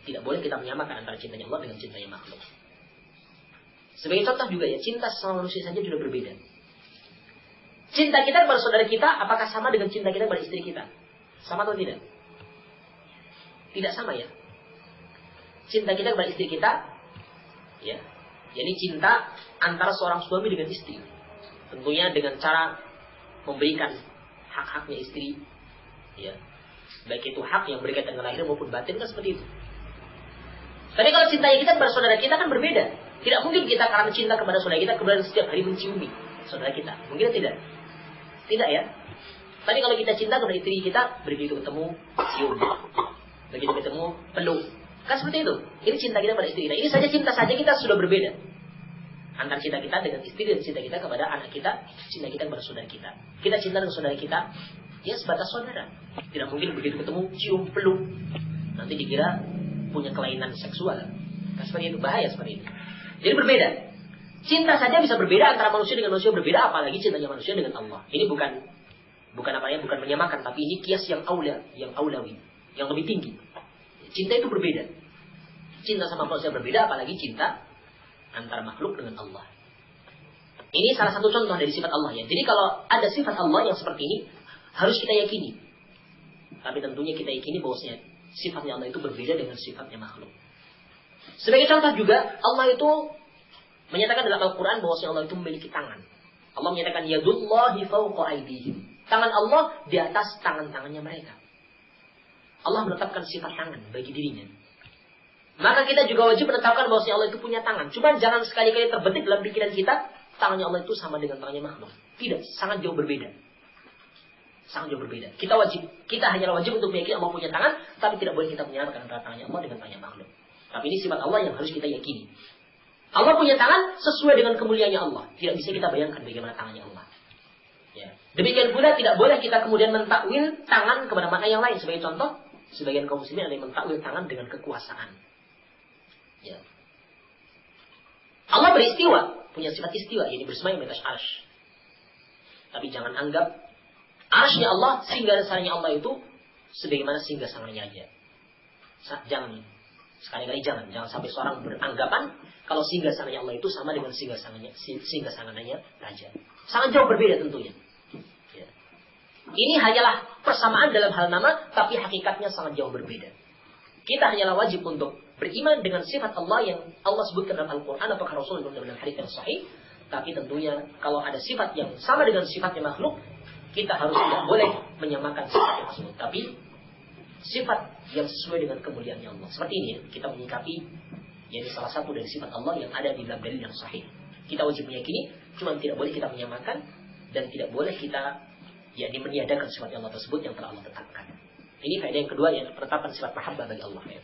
tidak boleh kita menyamakan antara cintanya Allah dengan cintanya makhluk. Sebagai contoh juga ya, cinta sesama manusia saja sudah berbeda. Cinta kita kepada saudara kita apakah sama dengan cinta kita kepada istri kita? Sama atau tidak? Tidak sama ya. Cinta kita kepada istri kita, ya, jadi cinta antara seorang suami dengan istri. Tentunya dengan cara memberikan hak-haknya istri, ya, baik itu hak yang berkaitan dengan lahir maupun batin kan seperti itu. Tapi kalau cintanya kita kepada saudara kita kan berbeda. Tidak mungkin kita karena cinta kepada saudara kita kemudian setiap hari menciumi saudara kita. Mungkin tidak. Tidak ya. Tapi kalau kita cinta kepada istri kita, begitu ketemu cium, begitu ketemu peluk. Kan seperti itu. Ini cinta kita pada istri kita. Ini saja cinta saja kita sudah berbeda. Antara cinta kita dengan istri dan cinta kita kepada anak kita, cinta kita kepada saudara kita. Kita cinta dengan saudara kita, ya sebatas saudara. Tidak mungkin begitu ketemu cium peluk, nanti dikira punya kelainan seksual. Kan seperti itu, bahaya seperti itu. Jadi berbeda. Cinta saja bisa berbeda antara manusia dengan manusia berbeda, apalagi cintanya manusia dengan Allah. Ini bukan bukan menyamakan, tapi ini kias yang aulawi, yang lebih tinggi. Cinta itu berbeda. Cinta sama manusia berbeda, apalagi cinta antara makhluk dengan Allah. Ini salah satu contoh dari sifat Allah ya. Jadi kalau ada sifat Allah yang seperti ini, harus kita yakini. Tapi tentunya kita yakini bahwasanya sifatnya Allah itu berbeda dengan sifatnya makhluk. Sebagai contoh juga, Allah itu menyatakan dalam Al-Quran bahwasanya Allah itu memiliki tangan. Allah menyatakan yadullahi fawqa aydihim. Tangan Allah di atas tangan-tangannya mereka. Allah menetapkan sifat tangan bagi dirinya. Maka kita juga wajib menetapkan bahwasanya Allah itu punya tangan. Cuma jangan sekali-kali terbetik dalam pikiran kita, tangannya Allah itu sama dengan tangannya makhluk. Tidak, sangat jauh berbeda. Sangat jauh berbeda. Kita hanyalah wajib untuk meyakini Allah punya tangan, tapi tidak boleh kita menyamakan antara tangannya Allah dengan tangannya makhluk. Tapi ini sifat Allah yang harus kita yakini. Allah punya tangan sesuai dengan kemuliaannya Allah. Tidak bisa kita bayangkan bagaimana tangannya Allah. Ya. Demikian pula tidak boleh kita kemudian mentakwil tangan kepada makna yang lain. Sebagai contoh, sebagian kaum muslimin ada yang mentakwil tangan dengan kekuasaan. Ya. Allah beristiwa, punya sifat istiwa, ini bersemayam di atas arsy. Tapi jangan anggap arsy Allah, singgasananya Allah itu sebagaimana singgasananya aja. Jangan, sekali-kali jangan sampai seorang beranggapan kalau singgasananya Allah itu sama dengan singgasananya raja. Sangat jauh berbeda tentunya. Ya. Ini hanyalah persamaan dalam hal nama, tapi hakikatnya sangat jauh berbeda. Kita hanyalah wajib untuk beriman dengan sifat Allah yang Allah sebutkan dalam Al-Quran atau Rasul dalam hadits yang sahih. Tapi tentunya kalau ada sifat yang sama dengan sifatnya makhluk, kita harus tidak boleh menyamakan sifatnya tersebut. Tapi sifat yang sesuai dengan kemuliaannya Allah. Seperti ini ya, kita menyikapi jadi salah satu dari sifat Allah yang ada di dalam dalil yang sahih. Kita wajib meyakini, cuma tidak boleh kita menyamakan dan tidak boleh kita meniadakan sifat Allah tersebut yang telah Allah tetapkan. Ini faedah yang kedua, yang penetapan sifat mahabbah bagi Allah ya.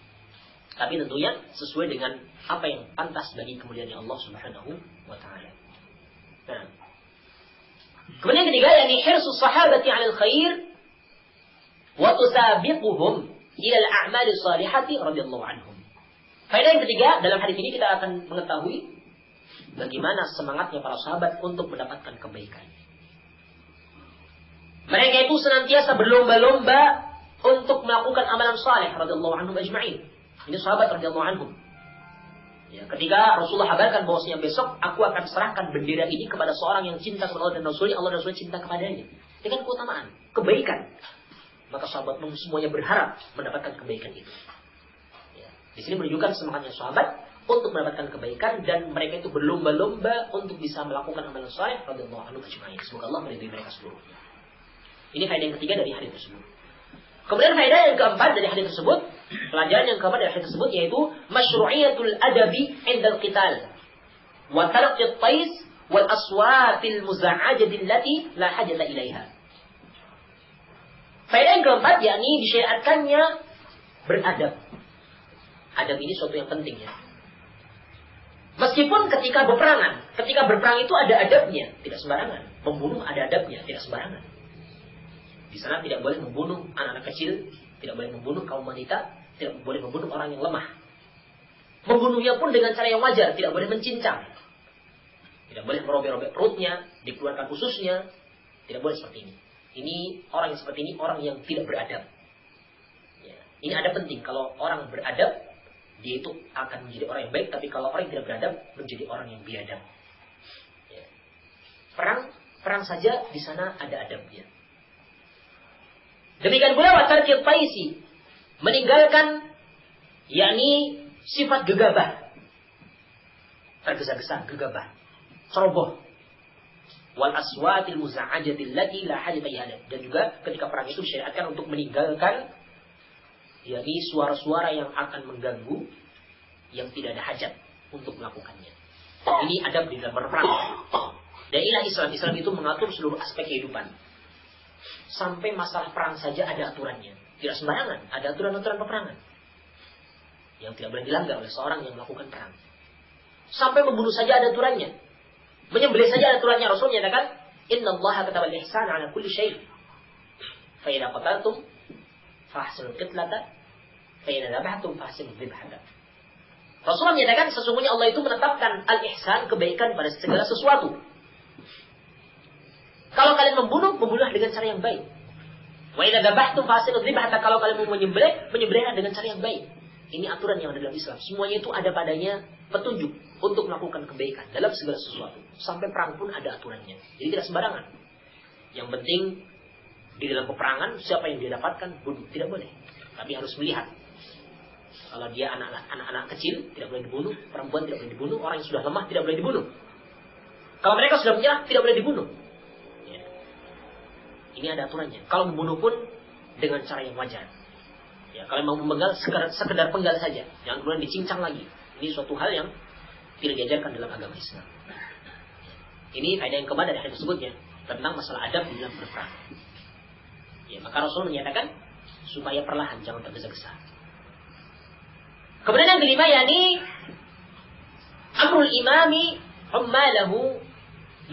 Tapi tentunya sesuai dengan apa yang pantas bagi kemuliaan Allah Subhanahu wa taala. Nah. Kemudian yang ketiga, yakni hirsus sahabati 'alal khair wa tusabiquhum ila al-a'mali shalihati radhiyallahu anhum. Faedah yang ketiga, dalam hadis ini kita akan mengetahui bagaimana semangatnya para sahabat untuk mendapatkan kebaikan. Mereka itu senantiasa berlomba-lomba untuk melakukan amalan saleh radhiyallahu anhum ajma'in. Ini sahabat radhiyallahu anhum. Ya, ketika Rasulullah kabarkan bahwasanya besok aku akan serahkan bendera ini kepada seorang yang cinta kepada Allah dan Rasulnya, Allah dan Rasulnya cinta kepadanya. Dengan keutamaan, kebaikan. Maka sahabat semuanya berharap mendapatkan kebaikan itu. Ya, di sini menunjukkan semangatnya sahabat untuk mendapatkan kebaikan dan mereka itu berlomba-lomba untuk bisa melakukan amalan saleh radhiyallahu anhum ajma'in. Semoga Allah meridhai mereka seluruhnya. Ini faedah yang ketiga dari hadis tersebut. Kemudian faedah yang keempat dari hadis tersebut, pelajaran yang keempat dari hadis tersebut yaitu masyru'iyatul adabi 'indal qital wa tarqi at-tais wal aswatil muza'ajati allati la hajata ilaiha. Faedah yang keempat yakni disyariatkannya beradab. Adab ini suatu yang penting ya. Meskipun ketika berperang itu ada adabnya, tidak sembarangan. Membunuh ada adabnya, tidak sembarangan. Di sana tidak boleh membunuh anak-anak kecil, tidak boleh membunuh kaum wanita, tidak boleh membunuh orang yang lemah. Membunuhnya pun dengan cara yang wajar, tidak boleh mencincang. Tidak boleh merobek-robek perutnya, dikeluarkan ususnya, tidak boleh seperti ini. Ini orang yang seperti ini, orang yang tidak beradab. Ya. Ini ada penting, kalau orang beradab, dia itu akan menjadi orang yang baik, tapi kalau orang yang tidak beradab, menjadi orang yang biadab. Ya. Perang saja di sana ada adabnya. Demikian pula watarkil taisi, meninggalkan yakni sifat gegabah, tergesa-gesa, gegabah, ceroboh, wal aswatil muza'ajati allati la hajata ilaiha. Dan juga ketika perang itu disyariatkan untuk meninggalkan yakni suara-suara yang akan mengganggu, yang tidak ada hajat untuk melakukannya. Ini adab di dalam berperang. Dan inilah Islam. Islam itu mengatur seluruh aspek kehidupan. Sampai masalah perang saja ada aturannya. Tidak sembarangan. Ada aturan-aturan peperangan yang tidak boleh dilanggar oleh seorang yang melakukan perang. Sampai membunuh saja ada aturannya. Menyembelih saja ada aturannya. Rasul menyatakan, Inna Allah kataba al-ihsan ala kulli syai'. Fa idza qataltum fahsinul qitlata, fa idza dhabhtum fahsinul dhibhata. Rasulullah menyatakan sesungguhnya Allah itu menetapkan al-ihsan, kebaikan pada segala sesuatu. Kalau kalian membunuhlah dengan cara yang baik. Wa idza dhabhtum fahsinul dhibhata, kalau kalian mau menyembelihlah dengan cara yang baik. Ini aturan yang ada dalam Islam. Semuanya itu ada padanya petunjuk untuk melakukan kebaikan dalam segala sesuatu. Sampai perang pun ada aturannya. Jadi tidak sembarangan. Yang penting di dalam peperangan siapa yang dia dapatkan bunuh, tidak boleh. Tapi harus melihat. Kalau dia anak-anak kecil tidak boleh dibunuh, perempuan tidak boleh dibunuh, orang yang sudah lemah tidak boleh dibunuh. Kalau mereka sudah menyerah tidak boleh dibunuh. Ya. Ini ada aturannya. Kalau membunuh pun dengan cara yang wajar. Ya, kalau mau memenggal sekedar penggal saja, jangan kemudian dicincang lagi. Ini suatu hal yang tidak diajarkan dalam agama Islam. Ini faedah yang keempat dari hadis tersebutnya tentang masalah adab di dalam berperang. Ya, maka Rasul menyatakan supaya perlahan, jangan tergesa-gesa. Kemudian yang kelima yakni amrul imami ummalahu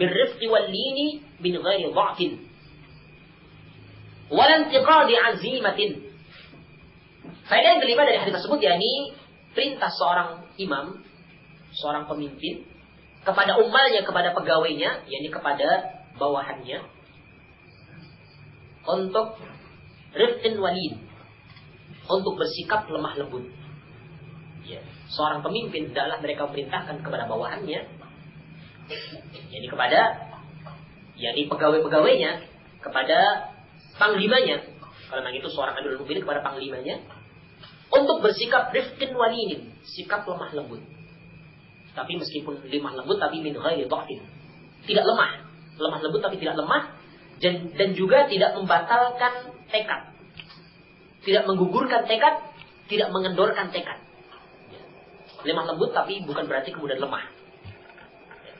birrifqi wal lini min ghairi dha'fin wal intiqadi azimatin. Faedah yang kelima dari hadis tersebut yakni perintah seorang imam, seorang pemimpin kepada ummalnya, kepada pegawainya, yakni kepada bawahannya untuk rifqin walin, untuk bersikap lemah lembut. Ya, seorang pemimpin hendaklah mereka perintahkan kepada bawahannya, yakni pegawai-pegawainya, kepada panglimanya. Kalau memang itu seorang amirul mukminin kepada panglimanya, untuk bersikap rifqin walinin, sikap lemah lembut. Tapi meskipun lemah lembut tapi min ghairi dha'fin. Tidak lemah. Lemah lembut tapi tidak lemah, dan juga tidak membatalkan tekad. Tidak menggugurkan tekad, tidak mengendorkan tekad. Lemah lembut tapi bukan berarti kemudian lemah.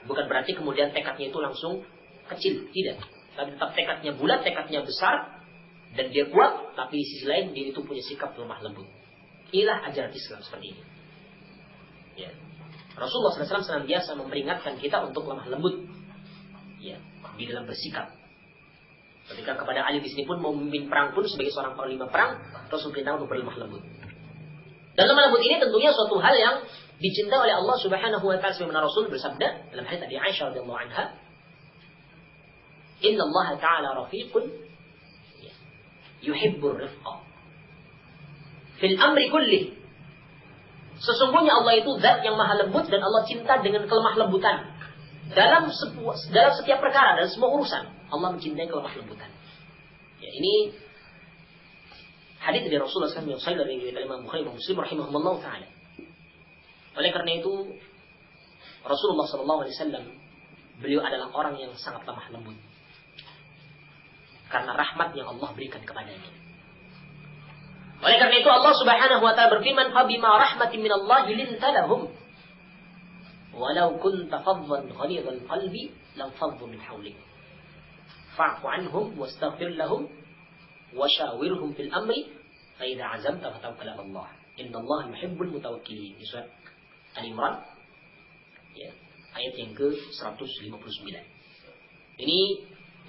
Bukan berarti kemudian tekadnya itu langsung kecil, tidak. Tapi tetap tekadnya bulat, tekadnya besar, dan dia kuat, tapi di sisi lain dia itu punya sikap lemah lembut. Inilah ajaran Islam seperti ini. Ya. Rasulullah SAW senantiasa memperingatkan kita untuk lemah lembut, ya, di dalam bersikap. Ketika kepada Ali di sini pun mau memimpin perang pun sebagai seorang panglima perang, Rasul perintah untuk berlemah lembut. Dan lemah lembut ini tentunya suatu hal yang dicintai oleh Allah Subhanahu wa taala, sebagaimana Rasul bersabda dalam hadits dari Aisyah radhiyallahu anha, "Inna Allah ta'ala rafiqun yuhibbur rifqa fil amri kulli." Sesungguhnya Allah itu zat yang maha lembut dan Allah cinta dengan kelemah lembutan. Dalam setiap perkara, dalam semua urusan, Allah mencintai kelemah lembutan. Ya, ini hadits dari Rasulullah SAW yang sahih dari Imam Bukhari dan Muslim rahimahumullah taala. Oleh karena itu Rasulullah SAW beliau adalah orang yang sangat lemah lembut karena rahmat yang Allah berikan kepadanya. Oleh karena itu Allah Subhanahu wa taala berfirman, "Fabima rahmatin minallahi linta lahum walau kunta faddan ghalidhal qalbi lam faddu min hawlik fa'fu anhum wastaghfir lahum washawirhum fil amri fa idza azamta fatawakkal 'ala Allah innallaha yuhibbul mutawakkilin." Di surat Al-Imran, ya, ayat yang ke-159. Ini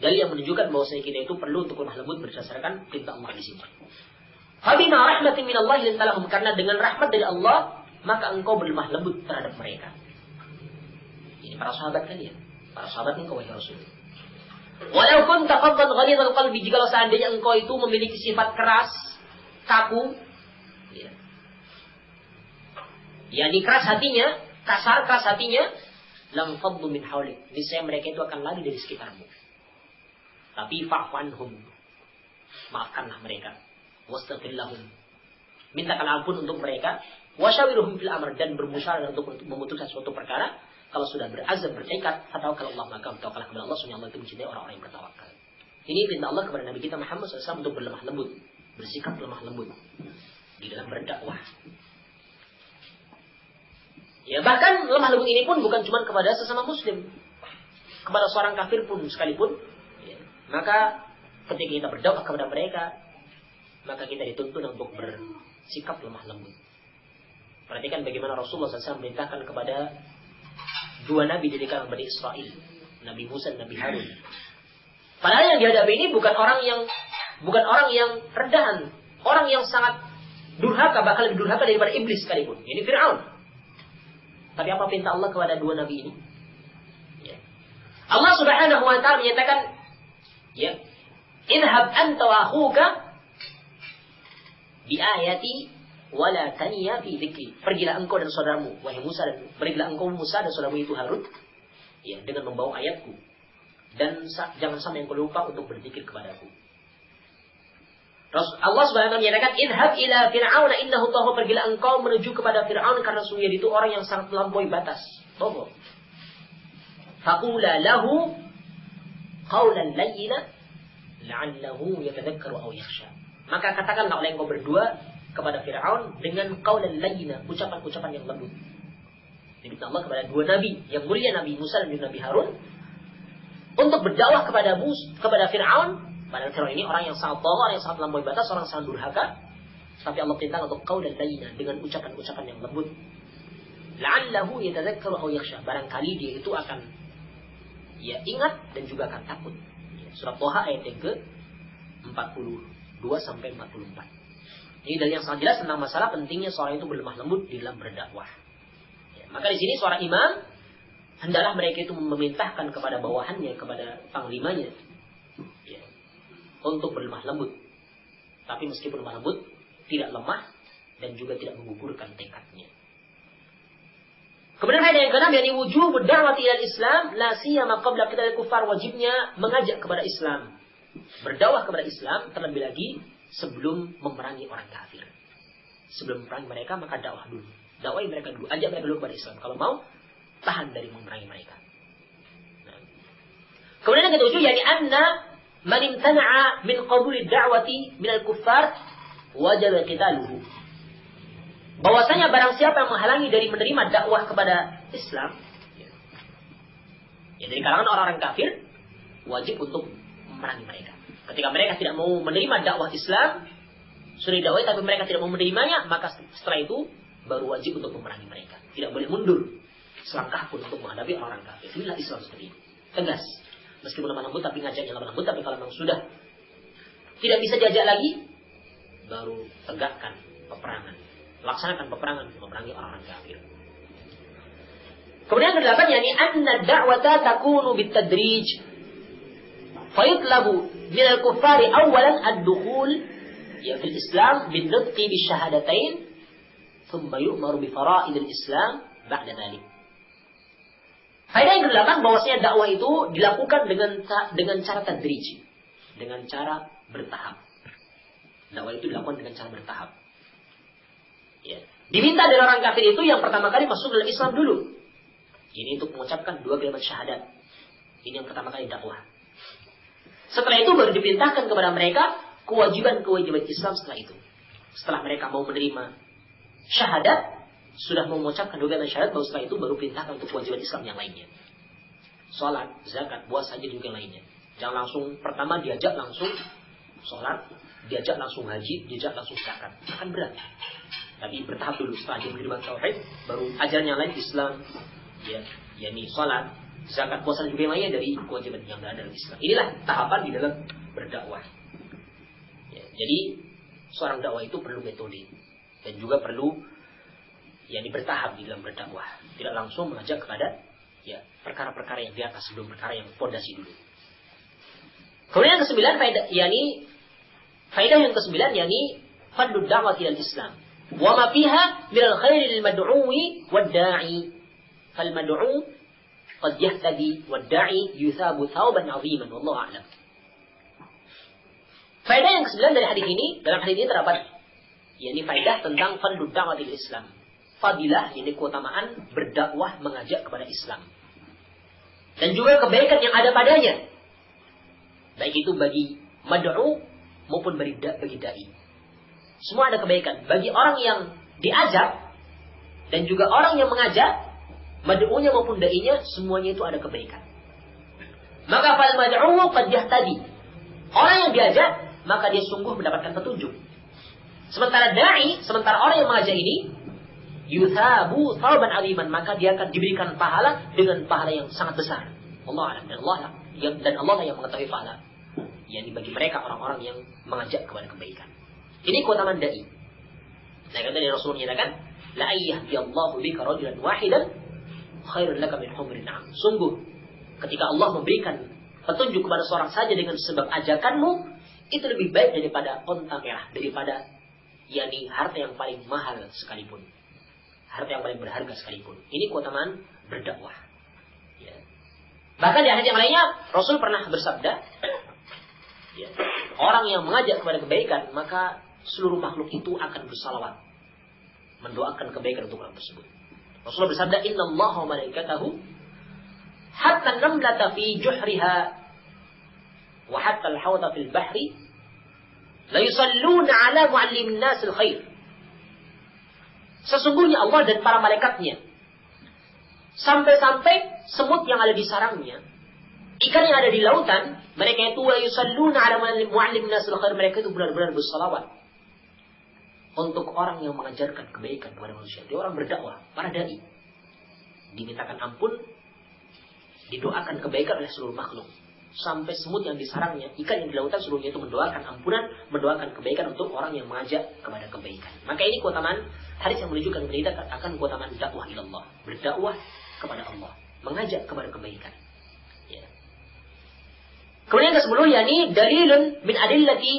dalil yang menunjukkan bahwasanya kita itu perlu untuk lemah lembut berdasarkan perintah Allah di sini. Fabima rahmatin minallahi linta lahum, karena dengan rahmat dari Allah maka engkau berlemah lembut terhadap mereka. Ini para sahabat kalian, para sahabat engkau wahai Rasul. Walau kunta faddan ghalidhal qalbi, jika seandainya engkau itu memiliki sifat keras, kaku, ya, yakni keras hatinya, kasar keras hatinya, lam faddu min haulik, niscaya mereka itu akan lari dari sekitarmu. Tapi fa'fu anhum, maafkanlah mereka. Wastaghfir lahum, mintakan ampun untuk mereka. Wasyawiruhum fil amr, dan bermusyawarah untuk memutuskan suatu perkara. Kalau sudah berazam bertekad, tawakkal Allah, maka bertawakallah kepada Allah. Sesungguhnya Allah itu mencintai orang-orang yang bertawakal. Ini perintah Allah kepada Nabi kita Muhammad SAW untuk berlemah lembut, bersikap lemah lembut di dalam berdakwah. Ya, bahkan lemah lembut ini pun bukan cuma kepada sesama muslim, kepada seorang kafir pun sekalipun. Ya, maka ketika kita berdakwah kepada mereka, maka kita dituntut untuk bersikap lemah lembut. Perhatikan bagaimana Rasulullah SAW memerintahkan kepada dua nabi dari kalangan Bani Israel, Nabi Musa dan Nabi Harun. Padahal yang dihadapi ini bukan orang yang rendahan, orang yang sangat durhaka, bahkan lebih durhaka daripada iblis sekalipun. Ini Fir'aun. Tapi apa perintah Allah kepada dua nabi ini? Ya. Allah Subhanahu wa ta'ala menyatakan, ya, idhab anta wa akhuka bi ayati wala taniya fi dzikri. Pergilah engkau dan saudaramu, wahai Musa, dan pergilah engkau Musa dan saudaramu itu Harun, ya, dengan membawa ayatku, dan jangan sampai engkau lupa untuk berzikir kepadaku. Allah Subhanahu wa ta'ala menyatakan, idhab ila fir'auna innahu tagha. Pergilah engkau menuju kepada Fir'aun karena sungguh itu orang yang sangat melampaui batas. Tagha. Faqula lahu qawlan layyina la'allahu yatadhakkaru aw yakhsha. Maka katakanlah oleh engkau berdua kepada Fir'aun dengan qawlan layyina, ucapan-ucapan yang lembut. Diminta Allah kepada dua nabi yang mulia, Nabi Musa dan Nabi Harun, untuk berdakwah kepada Fir'aun. Padahal Fir'aun ini orang yang sangat tagha, orang yang sangat melampaui batas, orang yang sangat durhaka. Tapi Allah perintah untuk qawlan layyina, dengan ucapan-ucapan yang lembut. La'allahu yatadhakkaru aw yakhsha. Barangkali dia itu akan, ya, ingat dan juga akan takut. Surah Thaha ayat yang ke-42 sampai 44. Ini dalil yang sangat jelas tentang masalah pentingnya seorang itu berlemah lembut di dalam berdakwah. Ya, maka di sini seorang imam hendaklah mereka itu memerintahkan kepada bawahannya, kepada panglimanya, ya, untuk berlemah lembut. Tapi meskipun lemah lembut, tidak lemah dan juga tidak menggugurkan tekadnya. Kemudian faedah yang keenam, yakni wujub da'wati ilal Islam la siyama qabla qitalil kuffar. Wajibnya mengajak kepada Islam, berdakwah kepada Islam, terlebih lagi sebelum memerangi orang kafir. Sebelum memerangi mereka, maka dakwah dulu. Dakwahi mereka dulu, ajak mereka dulu kepada Islam. Kalau mau, tahan dari memerangi mereka. Nah. Kemudian yang ketujuh, yakni anna man imtana'a min qabuli da'wati minal kuffar wajib qitaluhu. Bahwasanya barang siapa yang menghalangi dari menerima dakwah kepada Islam, ya, dari kalangan orang-orang kafir, wajib untuk memerangi mereka. Ketika mereka tidak mau menerima dakwah Islam, sudah didakwahi tapi mereka tidak mau menerimanya, maka setelah itu baru wajib untuk memerangi mereka. Tidak boleh mundur selangkah pun untuk menghadapi orang kafir. Inilah Islam seperti ini. Tegas. Meskipun lemah lembut, tapi ngajaknya lemah lembut. Tapi kalau memang sudah tidak bisa diajak lagi, baru tegakkan peperangan. Laksanakan peperangan memerangi orang-orang kafir. Kemudian ke-8, yakni anna da'wata takunu bitadrij. Fayutlabu minal kuffari awalan ad-dukhul, ya, fil Islam bin nutqi bisyahadatain, thumma yu'maru bi fara'idil Islam ba'da dzalik. Faedah yang ke-8, bahwasanya dakwah itu dilakukan dengan cara tadrij, dengan cara bertahap. Dakwah itu dilakukan dengan cara bertahap. Ya. Diminta dari orang kafir itu yang pertama kali masuk dalam Islam dulu. Ini untuk mengucapkan 2 kalimat syahadat. Ini yang pertama kali dakwah. Setelah itu baru diperintahkan kepada mereka kewajiban-kewajiban Islam setelah itu. Setelah mereka mau menerima syahadat, sudah mau mengucapkan 2 kalimat syahadat, baru setelah itu baru perintahkan untuk kewajiban Islam yang lainnya. Salat, zakat, puasa, dan juga lainnya. Jangan langsung pertama diajak langsung salat, diajak langsung haji, diajak langsung zakat. Akan berat. Tapi bertahap dulu. Setelah dia menerima tauhid, baru ajaran yang lain Islam, ya, yakni salat, zakat, puasa, dan juga yang lainnya dari kewajiban yang ada dalam Islam. Inilah tahapan di dalam berdakwah. Ya, jadi seorang dakwah itu perlu metode dan juga perlu yakni bertahap di dalam berdakwah. Tidak langsung mengajak kepada, ya, perkara-perkara yang di atas sebelum perkara yang fondasi dulu. Kemudian yang ke-9, faedah yang ke-9, yakni fadlud da'wati ilal Islam. Wa ma fiha minal khairi lil mad'uwi wad da'i. Fal mad'u qad yahtadi wad da'i yuthabu thawban 'aziman, wallahu a'lam. Faedah yang ke-9 dari hadis ini, dalam hadis ini terdapat yakni faedah tentang fadlud da'wati ilal Islam. Fadilah, yakni keutamaan berdakwah mengajak kepada Islam. Dan juga kebaikan yang ada padanya. Baik itu bagi mad'u maupun bagi da'i. Semua ada kebaikan. Bagi orang yang diajak, dan juga orang yang mengajak, mad'unya maupun da'inya, semuanya itu ada kebaikan. Maka fal mad'u qad yahtadi. Orang yang diajak, maka dia sungguh mendapatkan petunjuk. Sementara da'i, sementara orang yang mengajak ini, yuthabu thawaban 'aziman, maka dia akan diberikan pahala dengan pahala yang sangat besar. Allah alam, dan Allah lah yang mengetahui pahala. Yani bagi mereka orang-orang yang mengajak kepada kebaikan. Ini keutamaan da'i. Nah, kata dari Rasulullah menyatakan, la ayyahdiyallahu bika rajulan wahidan khairun laka min humrin 'am. Sungguh ketika Allah memberikan petunjuk kepada seorang saja dengan sebab ajakanmu, itu lebih baik daripada onta merah, daripada yakni harta yang paling mahal sekalipun, harta yang paling berharga sekalipun. Ini keutamaan berdakwah. Ya. Bahkan di hadis yang lainnya Rasul pernah bersabda, ya, orang yang mengajak kepada kebaikan, maka seluruh makhluk itu akan bersalawat, mendoakan kebaikan untuk orang tersebut. Rasulullah bersabda, Inna Allah wa malaikatahu hatta namlata fi juhriha wa hatta al-hawda fil bahri la yusalluna ala muallimin nas al-khair. Sesungguhnya Allah dan para malaikatnya, sampai-sampai semut yang ada di sarangnya, ikan yang ada di lautan, mereka itu la yusalluna ala muallimin nas al-khair, mereka itu benar-benar bersalawat untuk orang yang mengajarkan kebaikan kepada manusia. Dia orang berdakwah, para dai. Dimintakan ampun, didoakan kebaikan oleh seluruh makhluk. Sampai semut yang di sarangnya, ikan yang di lautan, seluruhnya itu mendoakan ampunan, mendoakan kebaikan untuk orang yang mengajak kepada kebaikan. Maka ini keutamaan hadis yang menunjukkan berita akan keutamaan dakwah ilallah, berdakwah kepada Allah, mengajak kepada kebaikan. Ya. Kemudian yang ke-10, yakni dalilun min adillati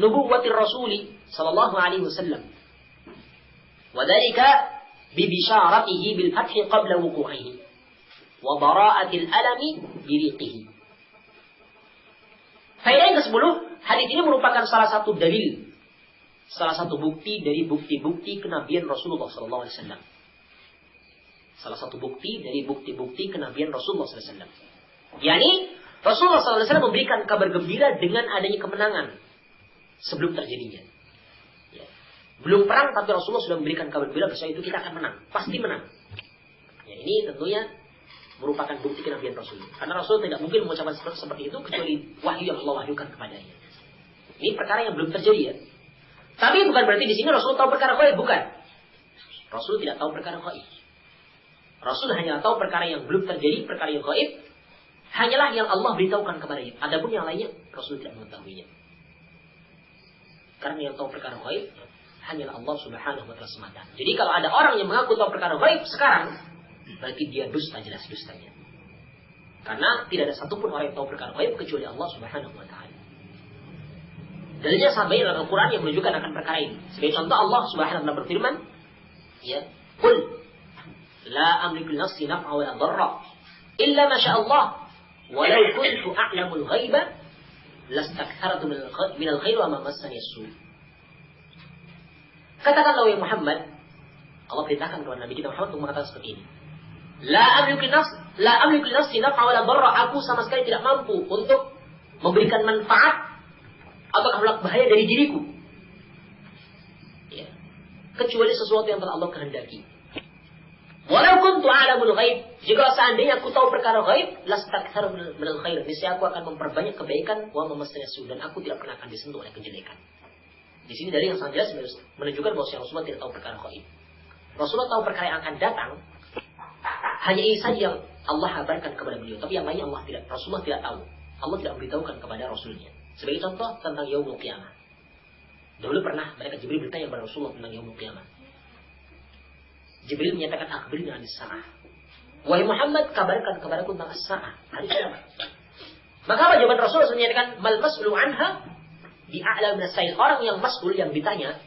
nubuwwatir rasuli sallallahu alaihi wasallam. Wa dzalika bi bisyaratihi bil fathi qabla wuqu'ihi wa bara'atil alami bi riqihi. Faedah yang ke-10, hadis ini merupakan salah satu dalil, salah satu bukti dari bukti-bukti kenabian Rasulullah sallallahu alaihi wasallam. Salah satu bukti dari bukti-bukti kenabian Rasulullah sallallahu alaihi wasallam. Yani Rasulullah sallallahu alaihi wasallam memberikan kabar gembira dengan adanya kemenangan sebelum terjadinya. Ya. Belum perang tapi Rasulullah sudah memberikan kabar gembira bahwa itu kita akan menang, pasti menang. Ya, ini tentunya merupakan bukti kenabian Rasul. Karena Rasul tidak mungkin mengucapkan seperti itu kecuali wahyu yang Allah wahyukan kepadanya. Ini perkara yang belum terjadi ya. Tapi bukan berarti di sini Rasul tahu perkara gaib, bukan. Rasul tidak tahu perkara gaib. Rasul hanya tahu perkara yang belum terjadi, perkara yang gaib hanyalah yang Allah beritahukan kepadanya. Adapun yang lainnya Rasul tidak mengetahuinya. Karena yang tahu perkara gaib hanyalah Allah Subhanahu wa taala semata. Jadi kalau ada orang yang mengaku tahu perkara gaib sekarang, berarti dia dusta, jelas dustanya. Karena tidak ada satupun orang yang tahu perkara gaib kecuali Allah Subhanahu wa taala. Dalilnya sampai dalam Al-Qur'an yang menunjukkan akan perkara ini. Sebagai contoh Allah Subhanahu wa taala berfirman, ya, "Qul la amliku li nafsi naf'a wa la dharra illa ma syaa Allah, wa law kuntu a'lamul ghaiba lastakthartu min al-khair wa ma massani as-su'." Katakanlah wahai Muhammad, Allah perintahkan kepada Nabi kita Muhammad untuk mengatakan seperti ini. La amliku li nafsi naf'a wa la dharra. Aku sama sekali tidak mampu untuk memberikan manfaat atau menolak bahaya dari diriku. Ya. Kecuali sesuatu yang telah Allah kehendaki. Walau kuntu a'lamul ghaib, jika seandainya aku tahu perkara ghaib, lastaktharu minal khair, niscaya aku akan memperbanyak kebaikan, wa mamassani su', dan aku tidak pernah akan disentuh oleh kejelekan. Di sini dari yang sangat jelas menunjukkan bahwa Rasulullah tidak tahu perkara ghaib. Rasulullah tahu perkara yang akan datang, hanya ini saja yang Allah kabarkan kepada beliau, tapi yang lainnya Allah tidak. Rasulullah tidak tahu. Allah tidak memberitahukan kepada Rasulnya. Sebagai contoh tentang yaumul qiyamah. Dahulu pernah mereka Jibril bertanya kepada Rasulullah tentang yaumul qiyamah. Jibril menyatakan akhbirni anis sa'ah. Wahai Muhammad, kabarkan kepadaku tentang as-sa'ah, hari kiamat. Maka apa jawaban Rasulullah menyatakan mal mas'ulu anha bi'a'la min as-sa'il. Orang yang mas'ul, yang ditanya,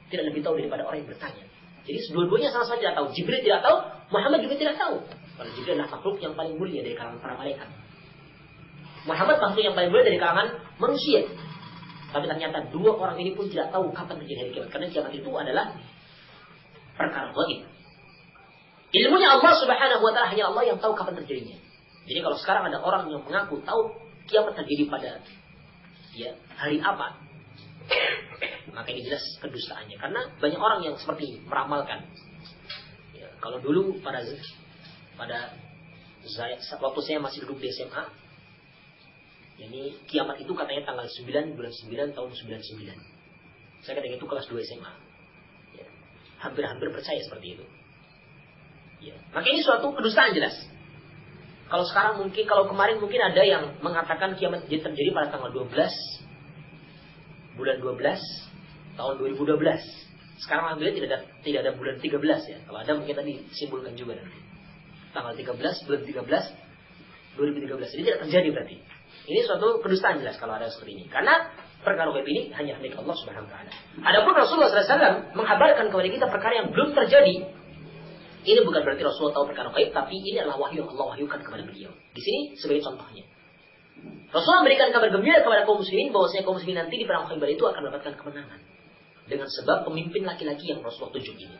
tidak lebih tahu daripada orang yang bertanya. Jadi dua-duanya sama-sama tidak tahu. Jibril tidak tahu, Muhammad juga tidak tahu. Karena Jibril adalah makhluk yang paling mulia dari kalangan para malaikat. Muhammad makhluk yang paling mulia dari kalangan manusia. Tapi ternyata dua orang ini pun tidak tahu kapan terjadi hari kiamat. Karena kiamat itu adalah perkara gaib. Ilmunya Allah Subhanahu wa taala, hanya Allah yang tahu kapan terjadinya. Jadi kalau sekarang ada orang yang mengaku tahu kiamat terjadi pada hari apa, maka ini jelas kedustaannya. Karena banyak orang yang seperti meramalkan. Kalau dulu pada waktu saya masih duduk di SMA, jadi kiamat itu katanya tanggal 9 bulan 9 tahun 99. Saya ketika itu kelas 2 SMA. Ya. Hampir-hampir percaya seperti itu. Ya. Maka ini suatu kedustaan jelas. Kalau sekarang mungkin, kalau kemarin mungkin ada yang mengatakan kiamat terjadi pada tanggal 12 bulan 12 tahun 2012. Sekarang alhamdulillah tidak ada bulan 13 ya. Kalau ada mungkin tadi simpulkan juga nanti. Tanggal 13 bulan 13 2013. Jadi tidak terjadi berarti. Ini suatu kedustaan jelas kalau ada seperti ini. Karena perkara gaib ini hanya milik Allah Subhanahu wa taala. Adapun Rasulullah SAW menghabarkan kepada kita perkara yang belum terjadi. Ini bukan berarti Rasulullah tahu perkara gaib, tapi ini adalah wahyu yang Allah wahyukan kepada beliau. Di sini sebagai contohnya. Rasulullah memberikan kabar gembira kepada kaum muslimin bahwasanya kaum muslimin nanti di perang Khaibar itu akan mendapatkan kemenangan dengan sebab pemimpin laki-laki yang Rasulullah tunjuk ini.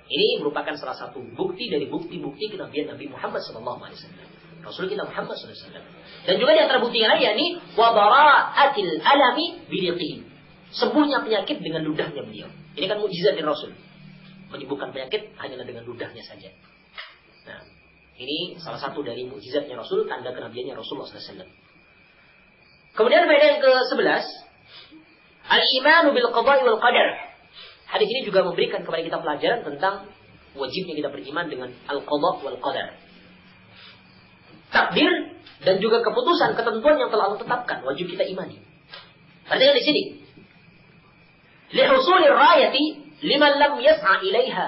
Ini merupakan salah satu bukti dari bukti-bukti kenabian Nabi Muhammad SAW. Rasul kita Muhammad SAW. Dan juga di antara bukti yang lain yakni wa bara'atil alami bidiqihi. Sembuhnya penyakit dengan ludahnya beliau. Ini kan mukjizat dari Rasul. Menyembuhkan penyakit hanyalah dengan ludahnya saja. Nah, ini salah satu dari mukjizatnya Rasul, tanda kenabiannya Rasulullah SAW. Kemudian faedah yang ke-11, al-imanu bil qada'i wal qadar. Hadis ini juga memberikan kepada kita pelajaran tentang wajibnya kita beriman dengan al-qada' wal qadar. Takdir dan juga keputusan, ketentuan yang telah Allah tetapkan, wajib kita imani. Perhatikan di sini. Lihusulir rayati liman lam yas'a ilaiha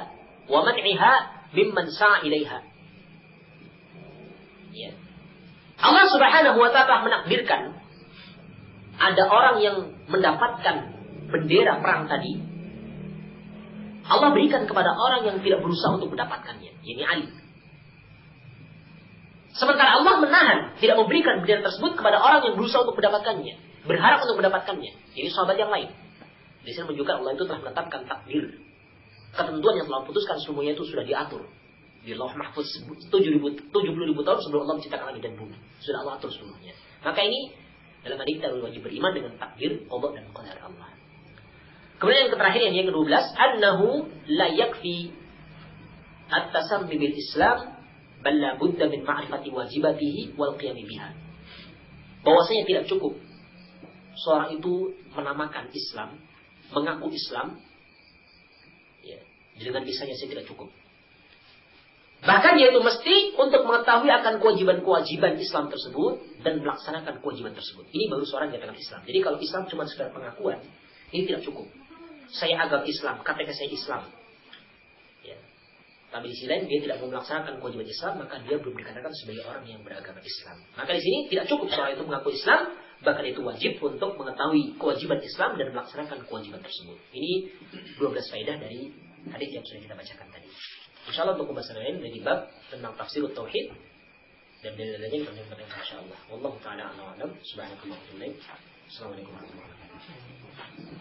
wa man'iha mimman sa'a ilaiha. Ya. Allah Subhanahu wa taala menakdirkan ada orang yang mendapatkan bendera perang tadi. Allah berikan kepada orang yang tidak berusaha untuk mendapatkannya. Ini Ali. Sementara Allah menahan, tidak memberikan bendera tersebut kepada orang yang berusaha untuk mendapatkannya, berharap untuk mendapatkannya. Ini sahabat yang lain. Di sini menunjukkan Allah itu telah menetapkan takdir. Ketentuan yang telah putuskan semuanya itu sudah diatur. Di Lauh Mahfuz 70.000 tahun sebelum Allah menciptakan langit dan bumi. Sudah Allah atur semuanya. Maka ini dalam hadis kita wajib beriman dengan takdir Allah dan qadar Allah. Kemudian yang terakhir yang ke-12, annahu la yakfi at-tasammi bil Islam bal la budda min ma'rifati wajibatihi wal qiyam biha. Bahwasanya tidak cukup seorang itu menamakan Islam, mengaku Islam, ya, dengan lisannya saja tidak cukup. Bahkan dia itu mesti untuk mengetahui akan kewajiban-kewajiban Islam tersebut dan melaksanakan kewajiban tersebut. Ini baru seorang yang dikatakan Islam. Jadi kalau Islam cuma sekedar pengakuan, ini tidak cukup. Saya agama Islam, KTP saya Islam. Ya. Tapi di sisi lain dia tidak mau melaksanakan kewajiban Islam, maka dia belum dikatakan sebagai orang yang beragama Islam. Maka di sini tidak cukup seorang itu mengaku Islam, bahkan itu wajib untuk mengetahui kewajiban Islam dan melaksanakan kewajiban tersebut. Ini 12 faedah dari hadis yang sudah kita bacakan tadi. Insyaallah untuk pembahasan lain dari bab tentang tafsir tauhid dan dalil-dalilnya kita lanjutkan insyaallah. Wallahu taala a'lam. Subhanakallahumma wa bihamdika. Assalamualaikum warahmatullahi wabarakatuh.